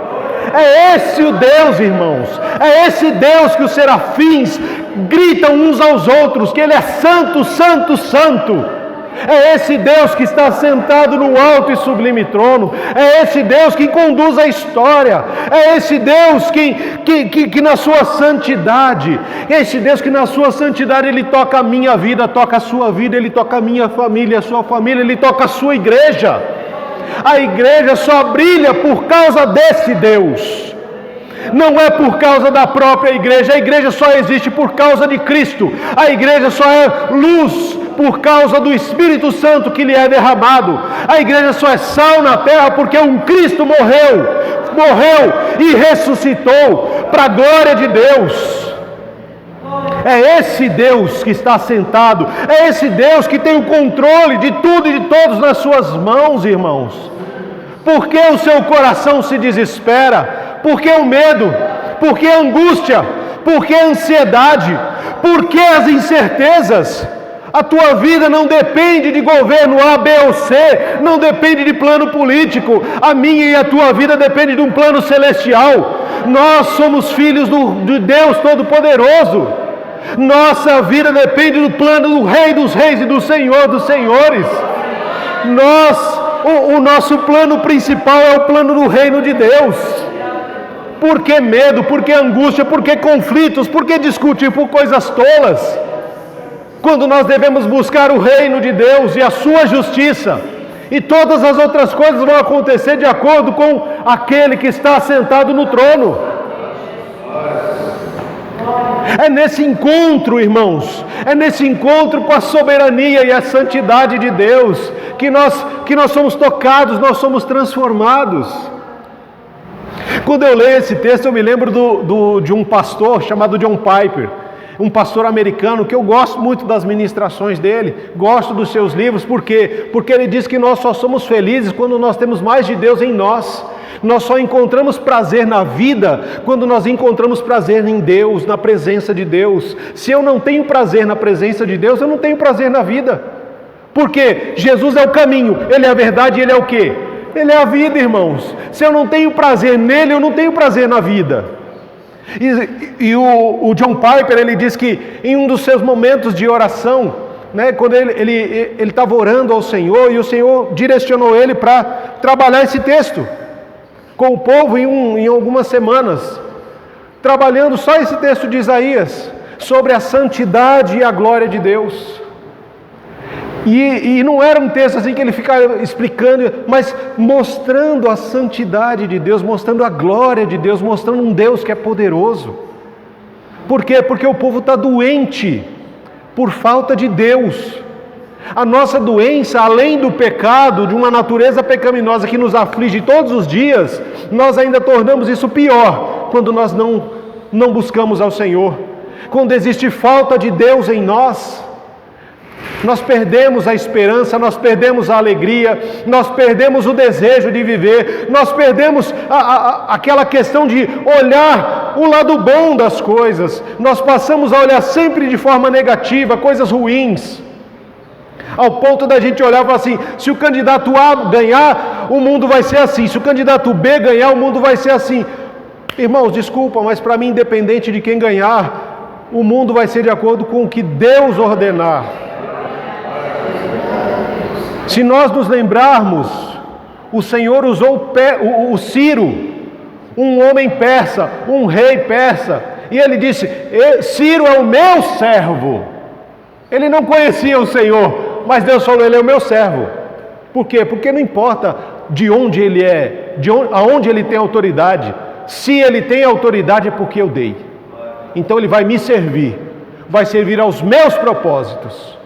É esse o Deus, irmãos, é esse Deus que os serafins gritam uns aos outros, que Ele é santo, santo, santo. É esse Deus que está sentado no alto e sublime trono, é esse Deus que conduz a história, é esse Deus que na sua santidade, é esse Deus que na sua santidade Ele toca a minha vida, toca a sua vida, Ele toca a minha família, a sua família, Ele toca a sua igreja. A igreja só brilha por causa desse Deus, não é por causa da própria igreja. A igreja só existe por causa de Cristo, a igreja só é luz por causa do Espírito Santo que lhe é derramado, a igreja só é sal na terra porque um Cristo morreu e ressuscitou para a glória de Deus. É esse Deus que está sentado, é esse Deus que tem o controle de tudo e de todos nas suas mãos, irmãos. Por que o seu coração se desespera? Por que o medo? Por que a angústia? Por que a ansiedade? Por que as incertezas? A tua vida não depende de governo A, B ou C, não depende de plano político. A minha e a tua vida depende de um plano celestial. Nós somos filhos de Deus Todo-Poderoso. Nossa vida depende do plano do Rei dos Reis e do Senhor dos Senhores. O nosso plano principal é o plano do reino de Deus. Por que medo? Por que angústia? Por que conflitos? Por que discutir por coisas tolas? Quando nós devemos buscar o reino de Deus e a sua justiça, e todas as outras coisas vão acontecer de acordo com aquele que está sentado no trono. É nesse encontro, irmãos, é nesse encontro com a soberania e a santidade de Deus que nós somos tocados, nós somos transformados. Quando eu leio esse texto, eu me lembro de um pastor chamado John Piper, um pastor americano que eu gosto muito das ministrações dele, gosto dos seus livros. Por quê? Porque ele diz que nós só somos felizes quando nós temos mais de Deus em nós. Nós só encontramos prazer na vida quando nós encontramos prazer em Deus, na presença de Deus. Se eu não tenho prazer na presença de Deus, eu não tenho prazer na vida. Porque Jesus é o caminho, Ele é a verdade e Ele é o quê? Ele é a vida, irmãos. Se eu não tenho prazer nele, eu não tenho prazer na vida. E o John Piper, ele diz que em um dos seus momentos de oração, né, quando ele estava orando ao Senhor, e o Senhor direcionou ele para trabalhar esse texto com o povo em algumas semanas, trabalhando só esse texto de Isaías, sobre a santidade e a glória de Deus. E não era um texto assim que ele ficava explicando, mas mostrando a santidade de Deus, mostrando a glória de Deus, mostrando um Deus que é poderoso. Por quê? Porque o povo está doente por falta de Deus. A nossa doença, além do pecado, de uma natureza pecaminosa que nos aflige todos os dias, nós ainda tornamos isso pior quando nós não buscamos ao Senhor. Quando existe falta de Deus em nós perdemos a esperança, nós perdemos a alegria, nós perdemos o desejo de viver, nós perdemos aquela questão de olhar o lado bom das coisas, nós passamos a olhar sempre de forma negativa, coisas ruins, ao ponto da gente olhar e falar assim: se o candidato A ganhar, o mundo vai ser assim, se o candidato B ganhar, o mundo vai ser assim. Irmãos, desculpa, mas para mim, independente de quem ganhar, o mundo vai ser de acordo com o que Deus ordenar. Se nós nos lembrarmos, o Senhor usou o Ciro, um homem persa, um rei persa, e ele disse: Ciro é o meu servo. Ele não conhecia o Senhor, mas Deus falou: ele é o meu servo. Por quê? Porque não importa de onde ele é, aonde ele tem autoridade, se ele tem autoridade é porque eu dei. Então ele vai me servir, vai servir aos meus propósitos.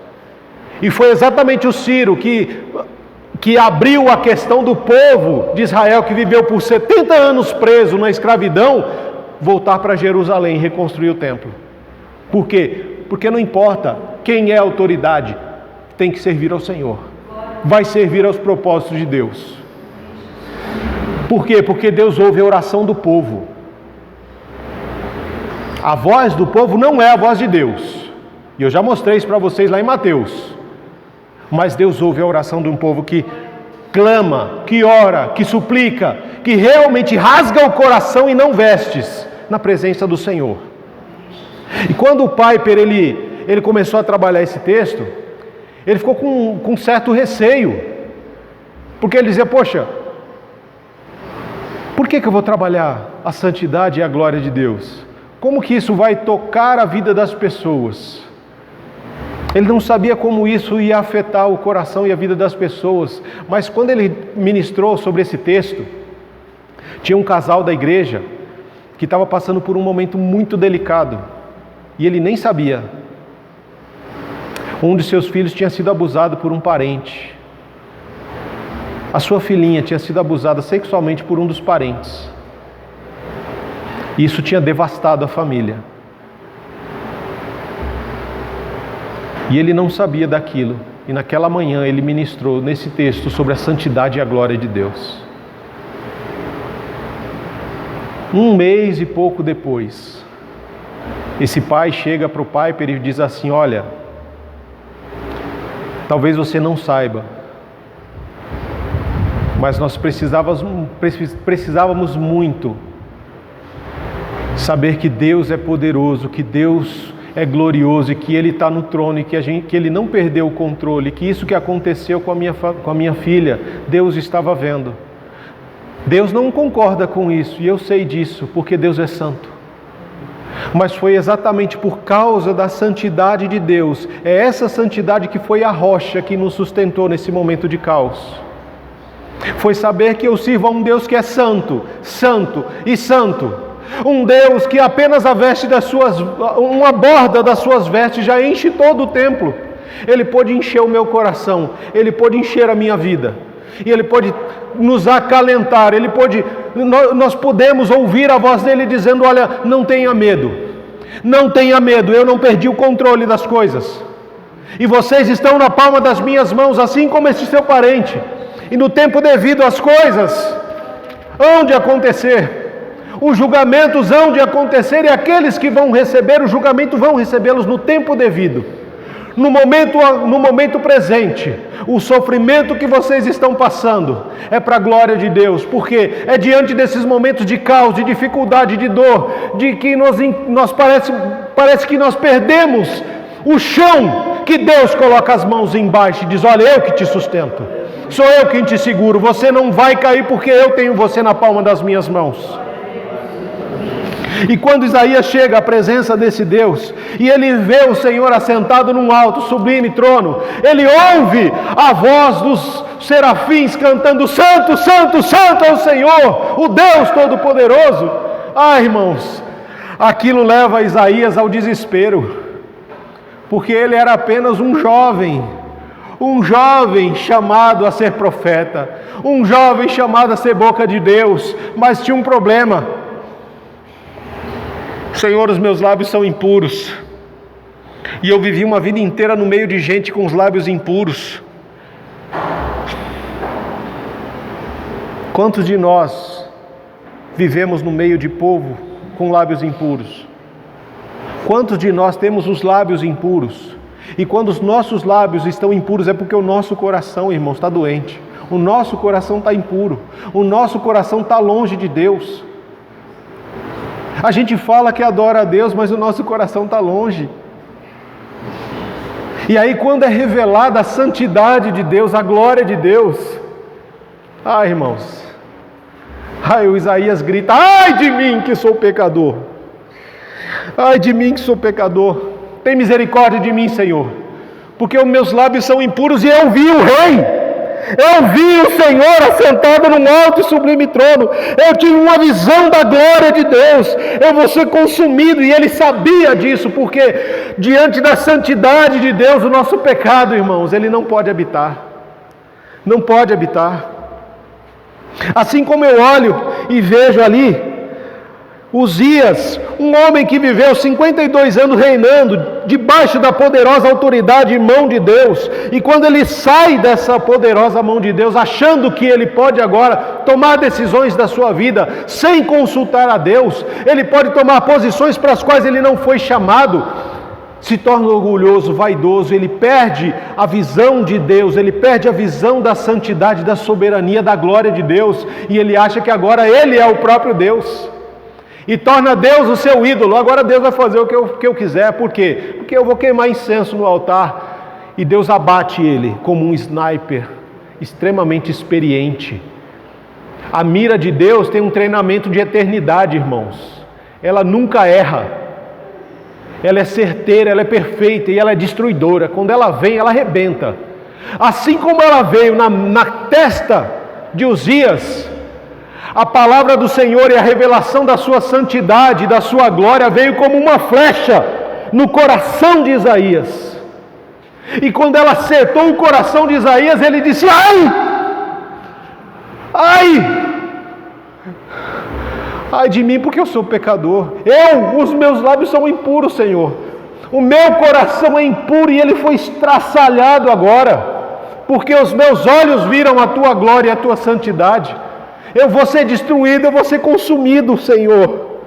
E foi exatamente o Ciro que abriu a questão do povo de Israel, que viveu por 70 anos preso na escravidão, voltar para Jerusalém e reconstruir o templo. Por quê? Porque não importa quem é a autoridade, tem que servir ao Senhor. Vai servir aos propósitos de Deus. Por quê? Porque Deus ouve a oração do povo. A voz do povo não é a voz de Deus. E eu já mostrei isso para vocês lá em Mateus. Mas Deus ouve a oração de um povo que clama, que ora, que suplica, que realmente rasga o coração e não vestes na presença do Senhor. E quando o Piper ele começou a trabalhar esse texto, ele ficou com certo receio, porque ele dizia: poxa, por que eu vou trabalhar a santidade e a glória de Deus? Como que isso vai tocar a vida das pessoas? Ele não sabia como isso ia afetar o coração e a vida das pessoas, mas quando ele ministrou sobre esse texto, tinha um casal da igreja que estava passando por um momento muito delicado, e ele nem sabia. Um de seus filhos tinha sido abusado por um parente. A sua filhinha tinha sido abusada sexualmente por um dos parentes. E isso tinha devastado a família. E ele não sabia daquilo. E naquela manhã ele ministrou nesse texto sobre a santidade e a glória de Deus. Um mês e pouco depois, esse pai chega para o Piper e diz assim: olha, talvez você não saiba, mas nós precisávamos muito saber que Deus é poderoso, que Deus é glorioso e que Ele está no trono e que Ele não perdeu o controle, que isso que aconteceu com a minha filha, Deus estava vendo. Deus não concorda com isso, e eu sei disso, porque Deus é santo. Mas foi exatamente por causa da santidade de Deus, é essa santidade que foi a rocha que nos sustentou nesse momento de caos. Foi saber que eu sirvo a um Deus que é santo, santo e santo. Um Deus que apenas a veste uma borda das suas vestes já enche todo o templo. Ele pode encher o meu coração, Ele pode encher a minha vida, e Ele pode nos acalentar, nós podemos ouvir a voz dEle dizendo: olha, não tenha medo, eu não perdi o controle das coisas, e vocês estão na palma das minhas mãos, assim como esse seu parente, e no tempo devido as coisas hão de acontecer. Os julgamentos hão de acontecer, e aqueles que vão receber o julgamento vão recebê-los no tempo devido. No momento presente, o sofrimento que vocês estão passando é para a glória de Deus, porque é diante desses momentos de caos, de dificuldade, de dor, de que parece que nós perdemos o chão, que Deus coloca as mãos embaixo e diz: olha, eu que te sustento, sou eu quem te seguro, você não vai cair porque eu tenho você na palma das minhas mãos. E quando Isaías chega à presença desse Deus, e ele vê o Senhor assentado num alto, sublime trono, ele ouve a voz dos serafins cantando: Santo, Santo, Santo é o Senhor, o Deus Todo-Poderoso. Irmãos, aquilo leva Isaías ao desespero, porque ele era apenas um jovem chamado a ser profeta, um jovem chamado a ser boca de Deus, mas tinha um problema. Senhor, os meus lábios são impuros, e eu vivi uma vida inteira no meio de gente com os lábios impuros. Quantos de nós vivemos no meio de povo com lábios impuros? Quantos de nós temos os lábios impuros? E quando os nossos lábios estão impuros é porque o nosso coração, irmãos, está doente. O nosso coração está impuro, o nosso coração está longe de Deus. A gente fala que adora a Deus, mas o nosso coração está longe. E aí quando é revelada a santidade de Deus, a glória de Deus, irmãos, o Isaías grita: ai de mim que sou pecador, ai de mim que sou pecador, tem misericórdia de mim, Senhor, porque os meus lábios são impuros, e eu vi o Rei. Eu vi o Senhor assentado num alto e sublime trono. Eu tive uma visão da glória de Deus. Eu vou ser consumido, e ele sabia disso, porque diante da santidade de Deus, o nosso pecado, irmãos, ele não pode habitar. Não pode habitar. Assim como eu olho e vejo ali Uzias, um homem que viveu 52 anos reinando, debaixo da poderosa autoridade e mão de Deus, e quando ele sai dessa poderosa mão de Deus, achando que ele pode agora tomar decisões da sua vida, sem consultar a Deus, ele pode tomar posições para as quais ele não foi chamado, se torna orgulhoso, vaidoso, ele perde a visão de Deus, ele perde a visão da santidade, da soberania, da glória de Deus, e ele acha que agora ele é o próprio Deus. E torna Deus o seu ídolo. Agora Deus vai fazer o que eu quiser. Por quê? Porque eu vou queimar incenso no altar. E Deus abate ele como um sniper extremamente experiente. A mira de Deus tem um treinamento de eternidade, irmãos. Ela nunca erra. Ela é certeira, ela é perfeita e ela é destruidora. Quando ela vem, ela arrebenta. Assim como ela veio na testa de Uzias, a palavra do Senhor e a revelação da sua santidade, da sua glória, veio como uma flecha no coração de Isaías. E quando ela acertou o coração de Isaías, ele disse: ai! Ai! Ai de mim, porque eu sou pecador. Os meus lábios são impuros, Senhor. O meu coração é impuro e ele foi estraçalhado agora. Porque os meus olhos viram a tua glória e a tua santidade. Eu vou ser destruído, eu vou ser consumido, Senhor.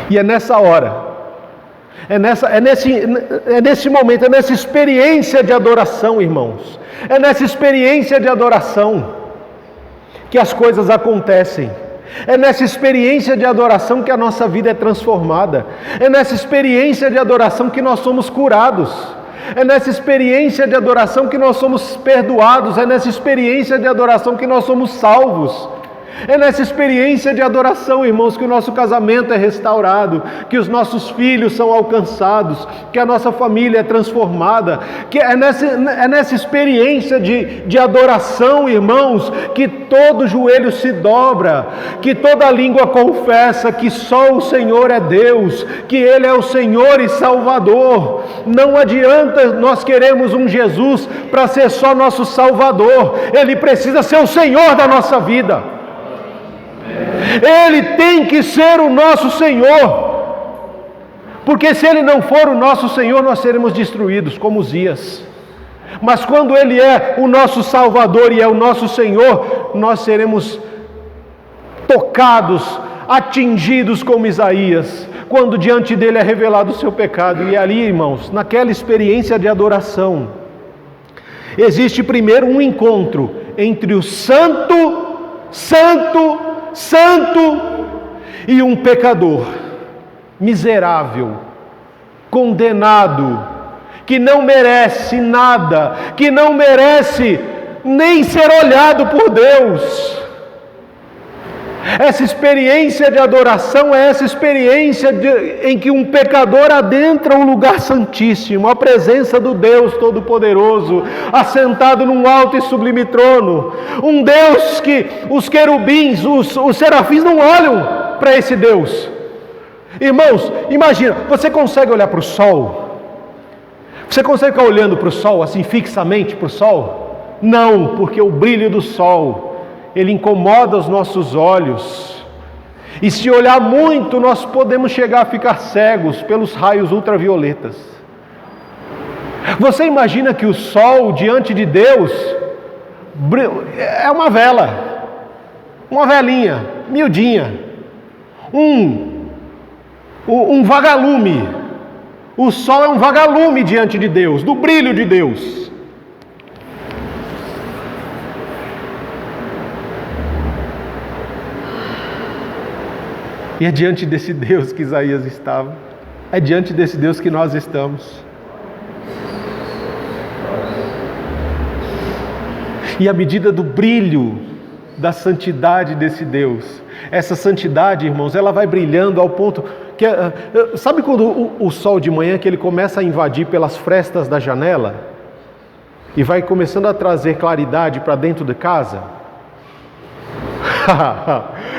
E é nessa hora, é nesse momento, é nessa experiência de adoração, irmãos. É nessa experiência de adoração que as coisas acontecem. É nessa experiência de adoração que a nossa vida é transformada. É nessa experiência de adoração que nós somos curados. É nessa experiência de adoração que nós somos perdoados. É nessa experiência de adoração que nós somos salvos. É nessa experiência de adoração, irmãos, que o nosso casamento é restaurado, que os nossos filhos são alcançados, que a nossa família é transformada, que é nessa experiência de adoração, irmãos, que todo joelho se dobra, que toda língua confessa que só o Senhor é Deus, que Ele é o Senhor e Salvador. Não adianta nós queremos um Jesus para ser só nosso Salvador, Ele precisa ser o Senhor da nossa vida. Ele tem que ser o nosso Senhor, porque se Ele não for o nosso Senhor, nós seremos destruídos como Uzias. Mas quando Ele é o nosso Salvador e é o nosso Senhor, nós seremos tocados, atingidos como Isaías, quando diante dele é revelado o seu pecado. E ali, irmãos, naquela experiência de adoração, existe primeiro um encontro entre o santo e um pecador miserável, condenado, que não merece nada, que não merece nem ser olhado por Deus. Essa experiência de adoração é essa experiência em que um pecador adentra um lugar santíssimo, a presença do Deus Todo-Poderoso, assentado num alto e sublime trono. Um Deus que os querubins, os serafins não olham para esse Deus. Irmãos, imagina, você consegue olhar para o sol? Você consegue ficar olhando para o sol, assim fixamente para o sol? Não, porque o brilho do sol, ele incomoda os nossos olhos, e se olhar muito, nós podemos chegar a ficar cegos pelos raios ultravioletas. Você imagina que o sol diante de Deus é uma vela, uma velinha, miudinha, um vagalume. O sol é um vagalume diante de Deus, do brilho de Deus. E é diante desse Deus que Isaías estava. É diante desse Deus que nós estamos. E à medida do brilho da santidade desse Deus, essa santidade, irmãos, ela vai brilhando ao ponto que... Sabe quando o sol de manhã, que ele começa a invadir pelas frestas da janela? E vai começando a trazer claridade para dentro de casa?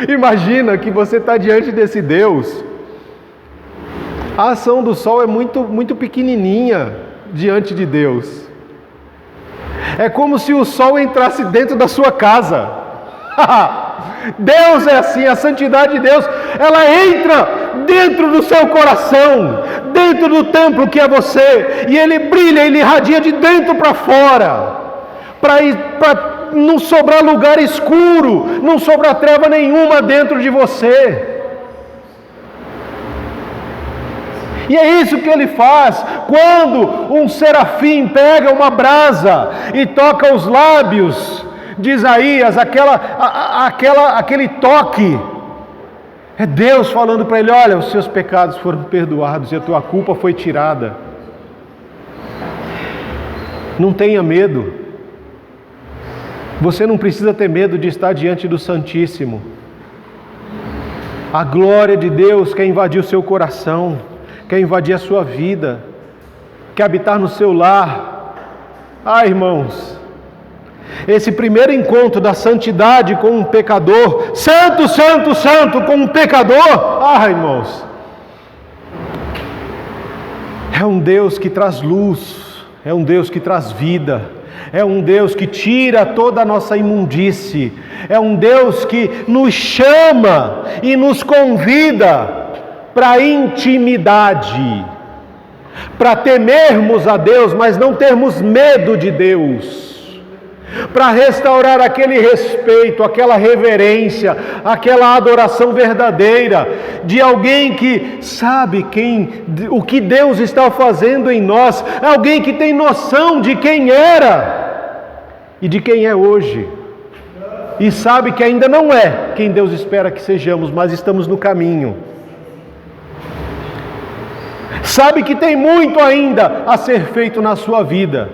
Imagina que você está diante desse Deus. A ação do sol é muito pequenininha diante de Deus. É como se o sol entrasse dentro da sua casa. Deus é assim, a santidade de Deus ela entra dentro do seu coração, dentro do templo que é você, e ele brilha, ele irradia de dentro para fora, para não sobrar lugar escuro, não sobrar treva nenhuma dentro de você. E é isso que ele faz quando um serafim pega uma brasa e toca os lábios de Isaías, aquele toque. É Deus falando para ele: olha, os seus pecados foram perdoados e a tua culpa foi tirada. Não tenha medo. Você não precisa ter medo de estar diante do Santíssimo. A glória de Deus quer invadir o seu coração, quer invadir a sua vida, quer habitar no seu lar. Ah, irmãos, esse primeiro encontro da santidade com um pecador, santo, santo, santo, com um pecador, ah, irmãos, é um Deus que traz luz, é um Deus que traz vida, é um Deus que tira toda a nossa imundície, é um Deus que nos chama e nos convida para a intimidade, para temermos a Deus, mas não termos medo de Deus, para restaurar aquele respeito, aquela reverência, aquela adoração verdadeira de alguém que sabe o que Deus está fazendo em nós, alguém que tem noção de quem era e de quem é hoje, e sabe que ainda não é quem Deus espera que sejamos, mas estamos no caminho. Sabe que tem muito ainda a ser feito na sua vida,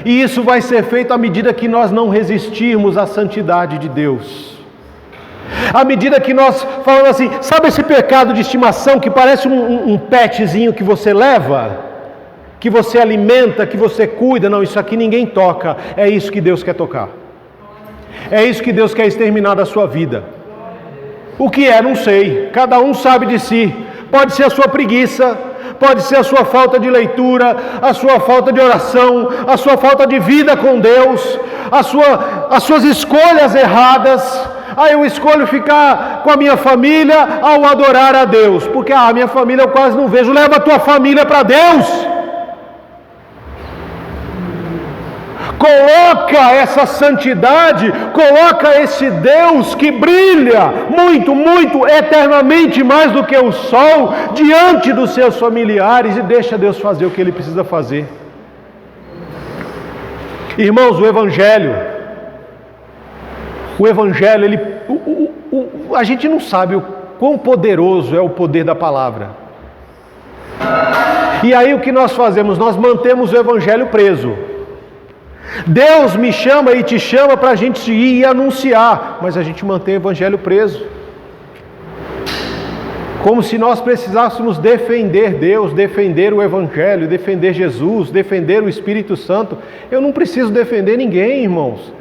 e isso vai ser feito à medida que nós não resistirmos à santidade de Deus. À medida que nós falamos assim, sabe esse pecado de estimação que parece um petzinho que você leva, que você alimenta, que você cuida? Não, isso aqui ninguém toca. É isso que Deus quer tocar. É isso que Deus quer exterminar da sua vida. O que é? Não sei. Cada um sabe de si. Pode ser a sua preguiça, pode ser a sua falta de leitura, a sua falta de oração, a sua falta de vida com Deus, as suas escolhas erradas. Eu escolho ficar com a minha família ao adorar a Deus, porque a minha família eu quase não vejo. Leva a tua família para Deus. Coloca essa santidade, coloca esse Deus que brilha muito, muito, eternamente mais do que o sol, diante dos seus familiares, e deixa Deus fazer o que Ele precisa fazer. Irmãos, o Evangelho, a gente não sabe o quão poderoso é o poder da palavra. E aí o que nós fazemos? Nós mantemos o Evangelho preso. Deus me chama e te chama para a gente ir e anunciar, mas a gente mantém o Evangelho preso, como se nós precisássemos defender Deus, defender o Evangelho, defender Jesus, defender o Espírito Santo. Eu não preciso defender ninguém, irmãos.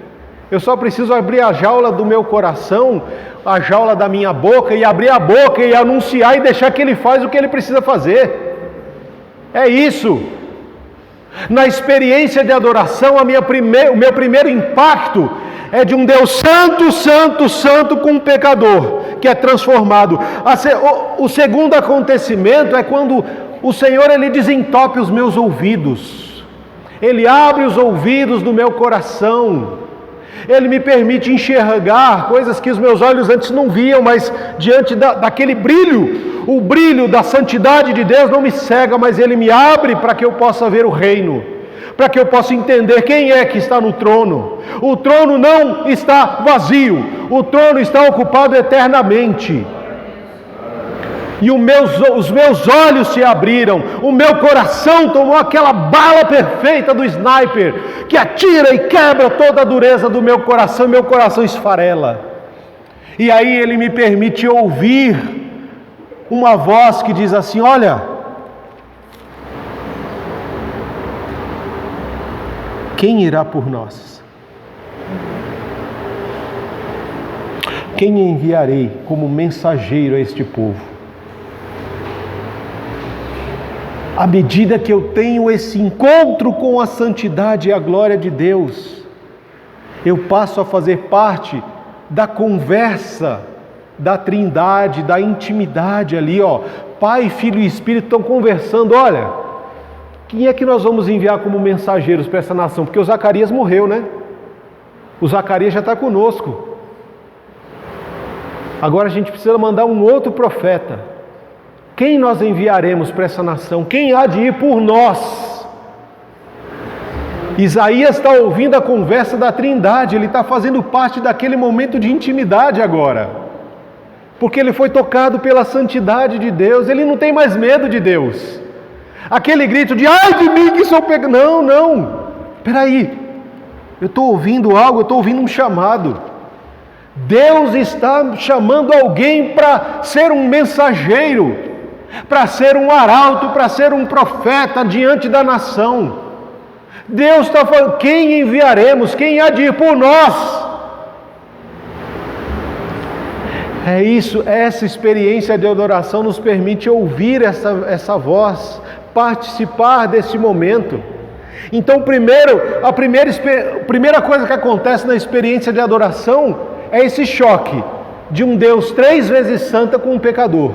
Eu só preciso abrir a jaula do meu coração, a jaula da minha boca, e abrir a boca e anunciar e deixar que Ele faz o que Ele precisa fazer. É isso. Na experiência de adoração, o meu primeiro impacto é de um Deus santo, santo, santo com um pecador que é transformado. O segundo acontecimento é quando o Senhor Ele desentope os meus ouvidos, Ele abre os ouvidos do meu coração, Ele me permite enxergar coisas que os meus olhos antes não viam, mas diante daquele brilho, o brilho da santidade de Deus não me cega, mas Ele me abre para que eu possa ver o reino, para que eu possa entender quem é que está no trono. O trono não está vazio, o trono está ocupado eternamente. E os meus olhos se abriram, o meu coração tomou aquela bala perfeita do sniper, que atira e quebra toda a dureza do meu coração esfarela. E aí Ele me permite ouvir uma voz que diz assim: olha, quem irá por nós? Quem enviarei como mensageiro a este povo? À medida que eu tenho esse encontro com a santidade e a glória de Deus, eu passo a fazer parte da conversa da Trindade, da intimidade ali, ó. Pai, Filho e Espírito estão conversando. Olha, quem é que nós vamos enviar como mensageiros para essa nação? Porque o Zacarias morreu, né? O Zacarias já está conosco. Agora a gente precisa mandar um outro profeta. Quem nós enviaremos para essa nação? Quem há de ir por nós? Isaías está ouvindo a conversa da Trindade, ele está fazendo parte daquele momento de intimidade agora, porque ele foi tocado pela santidade de Deus, ele não tem mais medo de Deus. Aquele grito de ai de mim que sou pecador, não, peraí, eu estou ouvindo algo, eu estou ouvindo um chamado. Deus está chamando alguém para ser um mensageiro, para ser um arauto, para ser um profeta diante da nação. Deus está falando, quem enviaremos? Quem há de ir por nós? É isso, essa experiência de adoração nos permite ouvir essa voz, participar desse momento. Então, a primeira coisa que acontece na experiência de adoração é esse choque de um Deus 3 vezes santo com um pecador.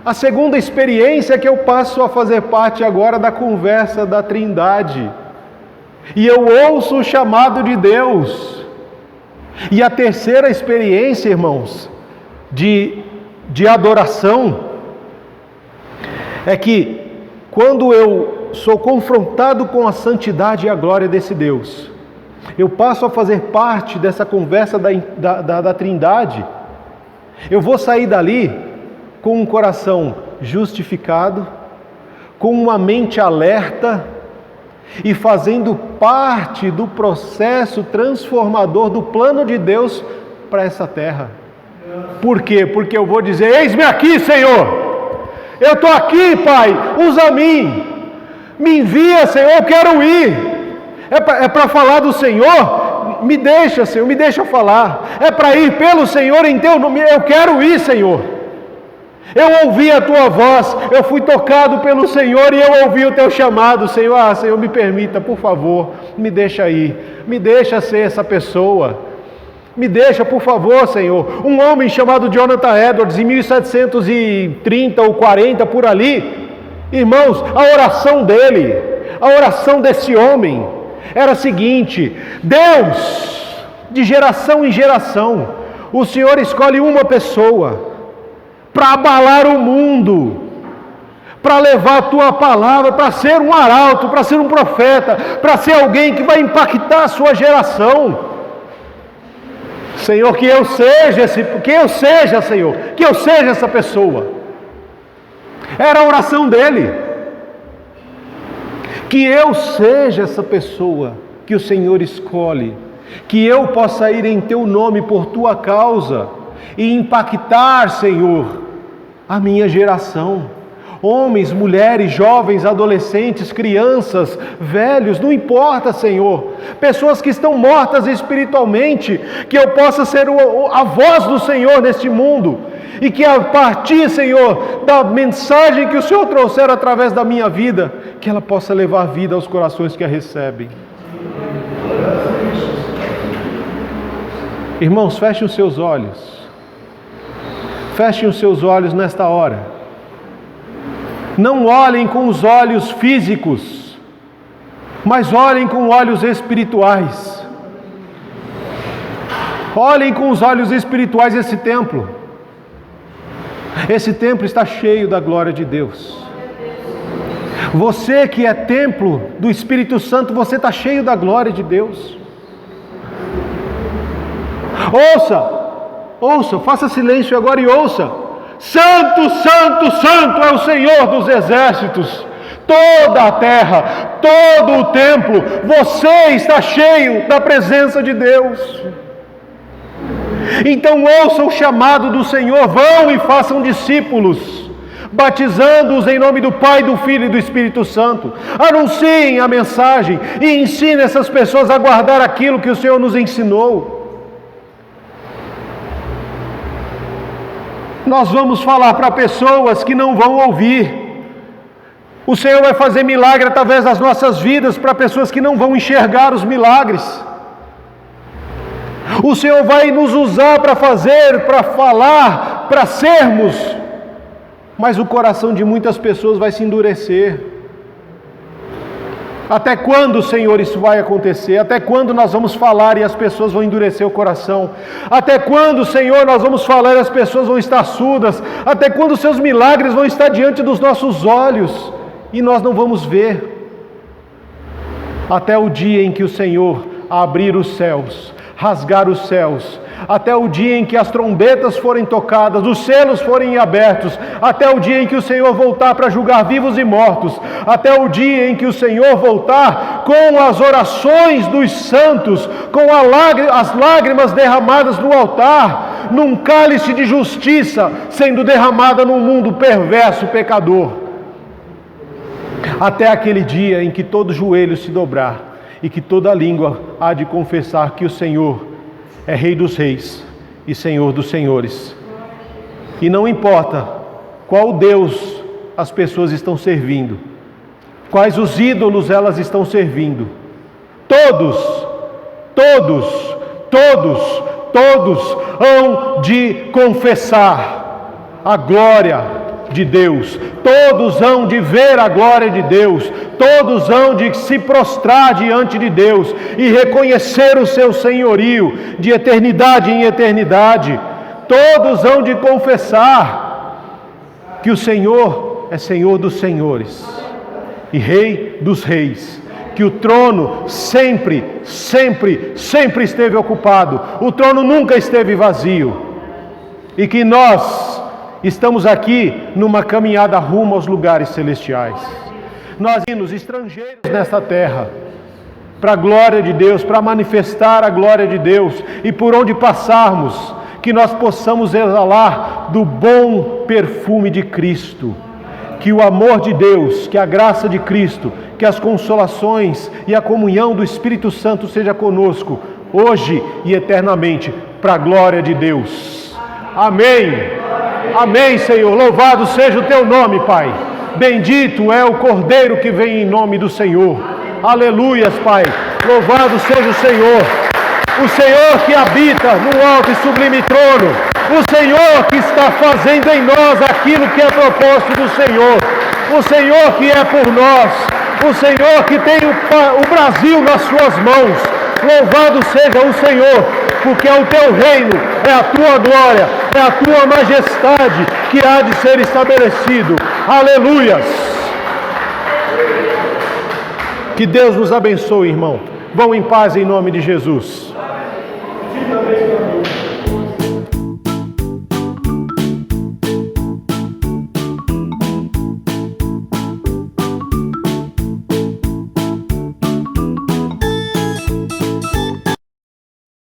A segunda experiência é que eu passo a fazer parte agora da conversa da Trindade. E eu ouço o chamado de Deus. E a terceira experiência, irmãos, de adoração, é que quando eu sou confrontado com a santidade e a glória desse Deus, eu passo a fazer parte dessa conversa da Trindade, eu vou sair dali com um coração justificado, com uma mente alerta, e fazendo parte do processo transformador do plano de Deus para essa terra. Por quê? Porque eu vou dizer, eis-me aqui, Senhor, eu estou aqui, Pai, usa mim, me envia, Senhor, eu quero ir, é para falar do Senhor, me deixa, Senhor, me deixa falar, é para ir pelo Senhor em teu nome, eu quero ir, Senhor. Eu ouvi a tua voz, eu fui tocado pelo Senhor e eu ouvi o teu chamado, Senhor. Ah, Senhor, me permita, por favor, me deixa ir, me deixa ser essa pessoa, me deixa, por favor, Senhor. Um homem chamado Jonathan Edwards, em 1730 ou 40, por ali, irmãos, a oração dele, a oração desse homem, era a seguinte: Deus, de geração em geração, o Senhor escolhe uma pessoa para abalar o mundo, para levar a tua palavra, para ser um arauto, para ser um profeta, para ser alguém que vai impactar a sua geração. Senhor, que eu seja, Senhor, que eu seja essa pessoa. Era a oração dele. Que eu seja essa pessoa que o Senhor escolhe, que eu possa ir em teu nome por tua causa e impactar, Senhor, a minha geração, homens, mulheres, jovens, adolescentes, crianças, velhos, não importa, Senhor, pessoas que estão mortas espiritualmente, que eu possa ser a voz do Senhor neste mundo, e que a partir, Senhor, da mensagem que o Senhor trouxer através da minha vida, que ela possa levar vida aos corações que a recebem. Irmãos, fechem os seus olhos. Fechem os seus olhos nesta hora. Não olhem com os olhos físicos, mas olhem com olhos espirituais. Olhem com os olhos espirituais esse templo. Esse templo está cheio da glória de Deus. Você que é templo do Espírito Santo, você está cheio da glória de Deus. Ouça, faça silêncio agora e ouça. Santo, santo, santo é o Senhor dos exércitos. Toda a terra, todo o templo, você está cheio da presença de Deus. Então ouça o chamado do Senhor, vão e façam discípulos, batizando-os em nome do Pai, do Filho e do Espírito Santo. Anunciem a mensagem e ensinem essas pessoas a guardar aquilo que o Senhor nos ensinou. Nós vamos falar para pessoas que não vão ouvir. O Senhor vai fazer milagre através das nossas vidas para pessoas que não vão enxergar os milagres. O Senhor vai nos usar para fazer, para falar, para sermos, mas o coração de muitas pessoas vai se endurecer. Até quando, Senhor, isso vai acontecer? Até quando nós vamos falar e as pessoas vão endurecer o coração? Até quando, Senhor, nós vamos falar e as pessoas vão estar surdas? Até quando os seus milagres vão estar diante dos nossos olhos e nós não vamos ver? Até o dia em que o Senhor abrir os céus, rasgar os céus, até o dia em que as trombetas forem tocadas, os selos forem abertos, até o dia em que o Senhor voltar para julgar vivos e mortos, até o dia em que o Senhor voltar com as orações dos santos, com as lágrimas derramadas no altar, num cálice de justiça sendo derramada num mundo perverso, pecador. Até aquele dia em que todo joelho se dobrar e que toda língua há de confessar que o Senhor é Rei dos reis e Senhor dos senhores. E não importa qual Deus as pessoas estão servindo, quais os ídolos elas estão servindo, todos hão de confessar a glória de Deus, todos hão de ver a glória de Deus, todos hão de se prostrar diante de Deus e reconhecer o seu senhorio de eternidade em eternidade. Todos hão de confessar que o Senhor é Senhor dos senhores e Rei dos reis, que o trono sempre esteve ocupado, o trono nunca esteve vazio, e que nós estamos aqui numa caminhada rumo aos lugares celestiais. Nós somos estrangeiros nesta terra, para a glória de Deus, para manifestar a glória de Deus, e por onde passarmos, que nós possamos exalar do bom perfume de Cristo, que o amor de Deus, que a graça de Cristo, que as consolações e a comunhão do Espírito Santo seja conosco, hoje e eternamente, para a glória de Deus. Amém. Amém, Senhor. Louvado seja o teu nome, Pai. Bendito é o Cordeiro que vem em nome do Senhor. Aleluias, Pai. Louvado seja o Senhor. O Senhor que habita no alto e sublime trono. O Senhor que está fazendo em nós aquilo que é propósito do Senhor. O Senhor que é por nós. O Senhor que tem o Brasil nas suas mãos. Louvado seja o Senhor, porque é o teu reino, é a tua glória, é a tua majestade que há de ser estabelecido. Aleluias! Que Deus nos abençoe, irmão. Vão em paz em nome de Jesus.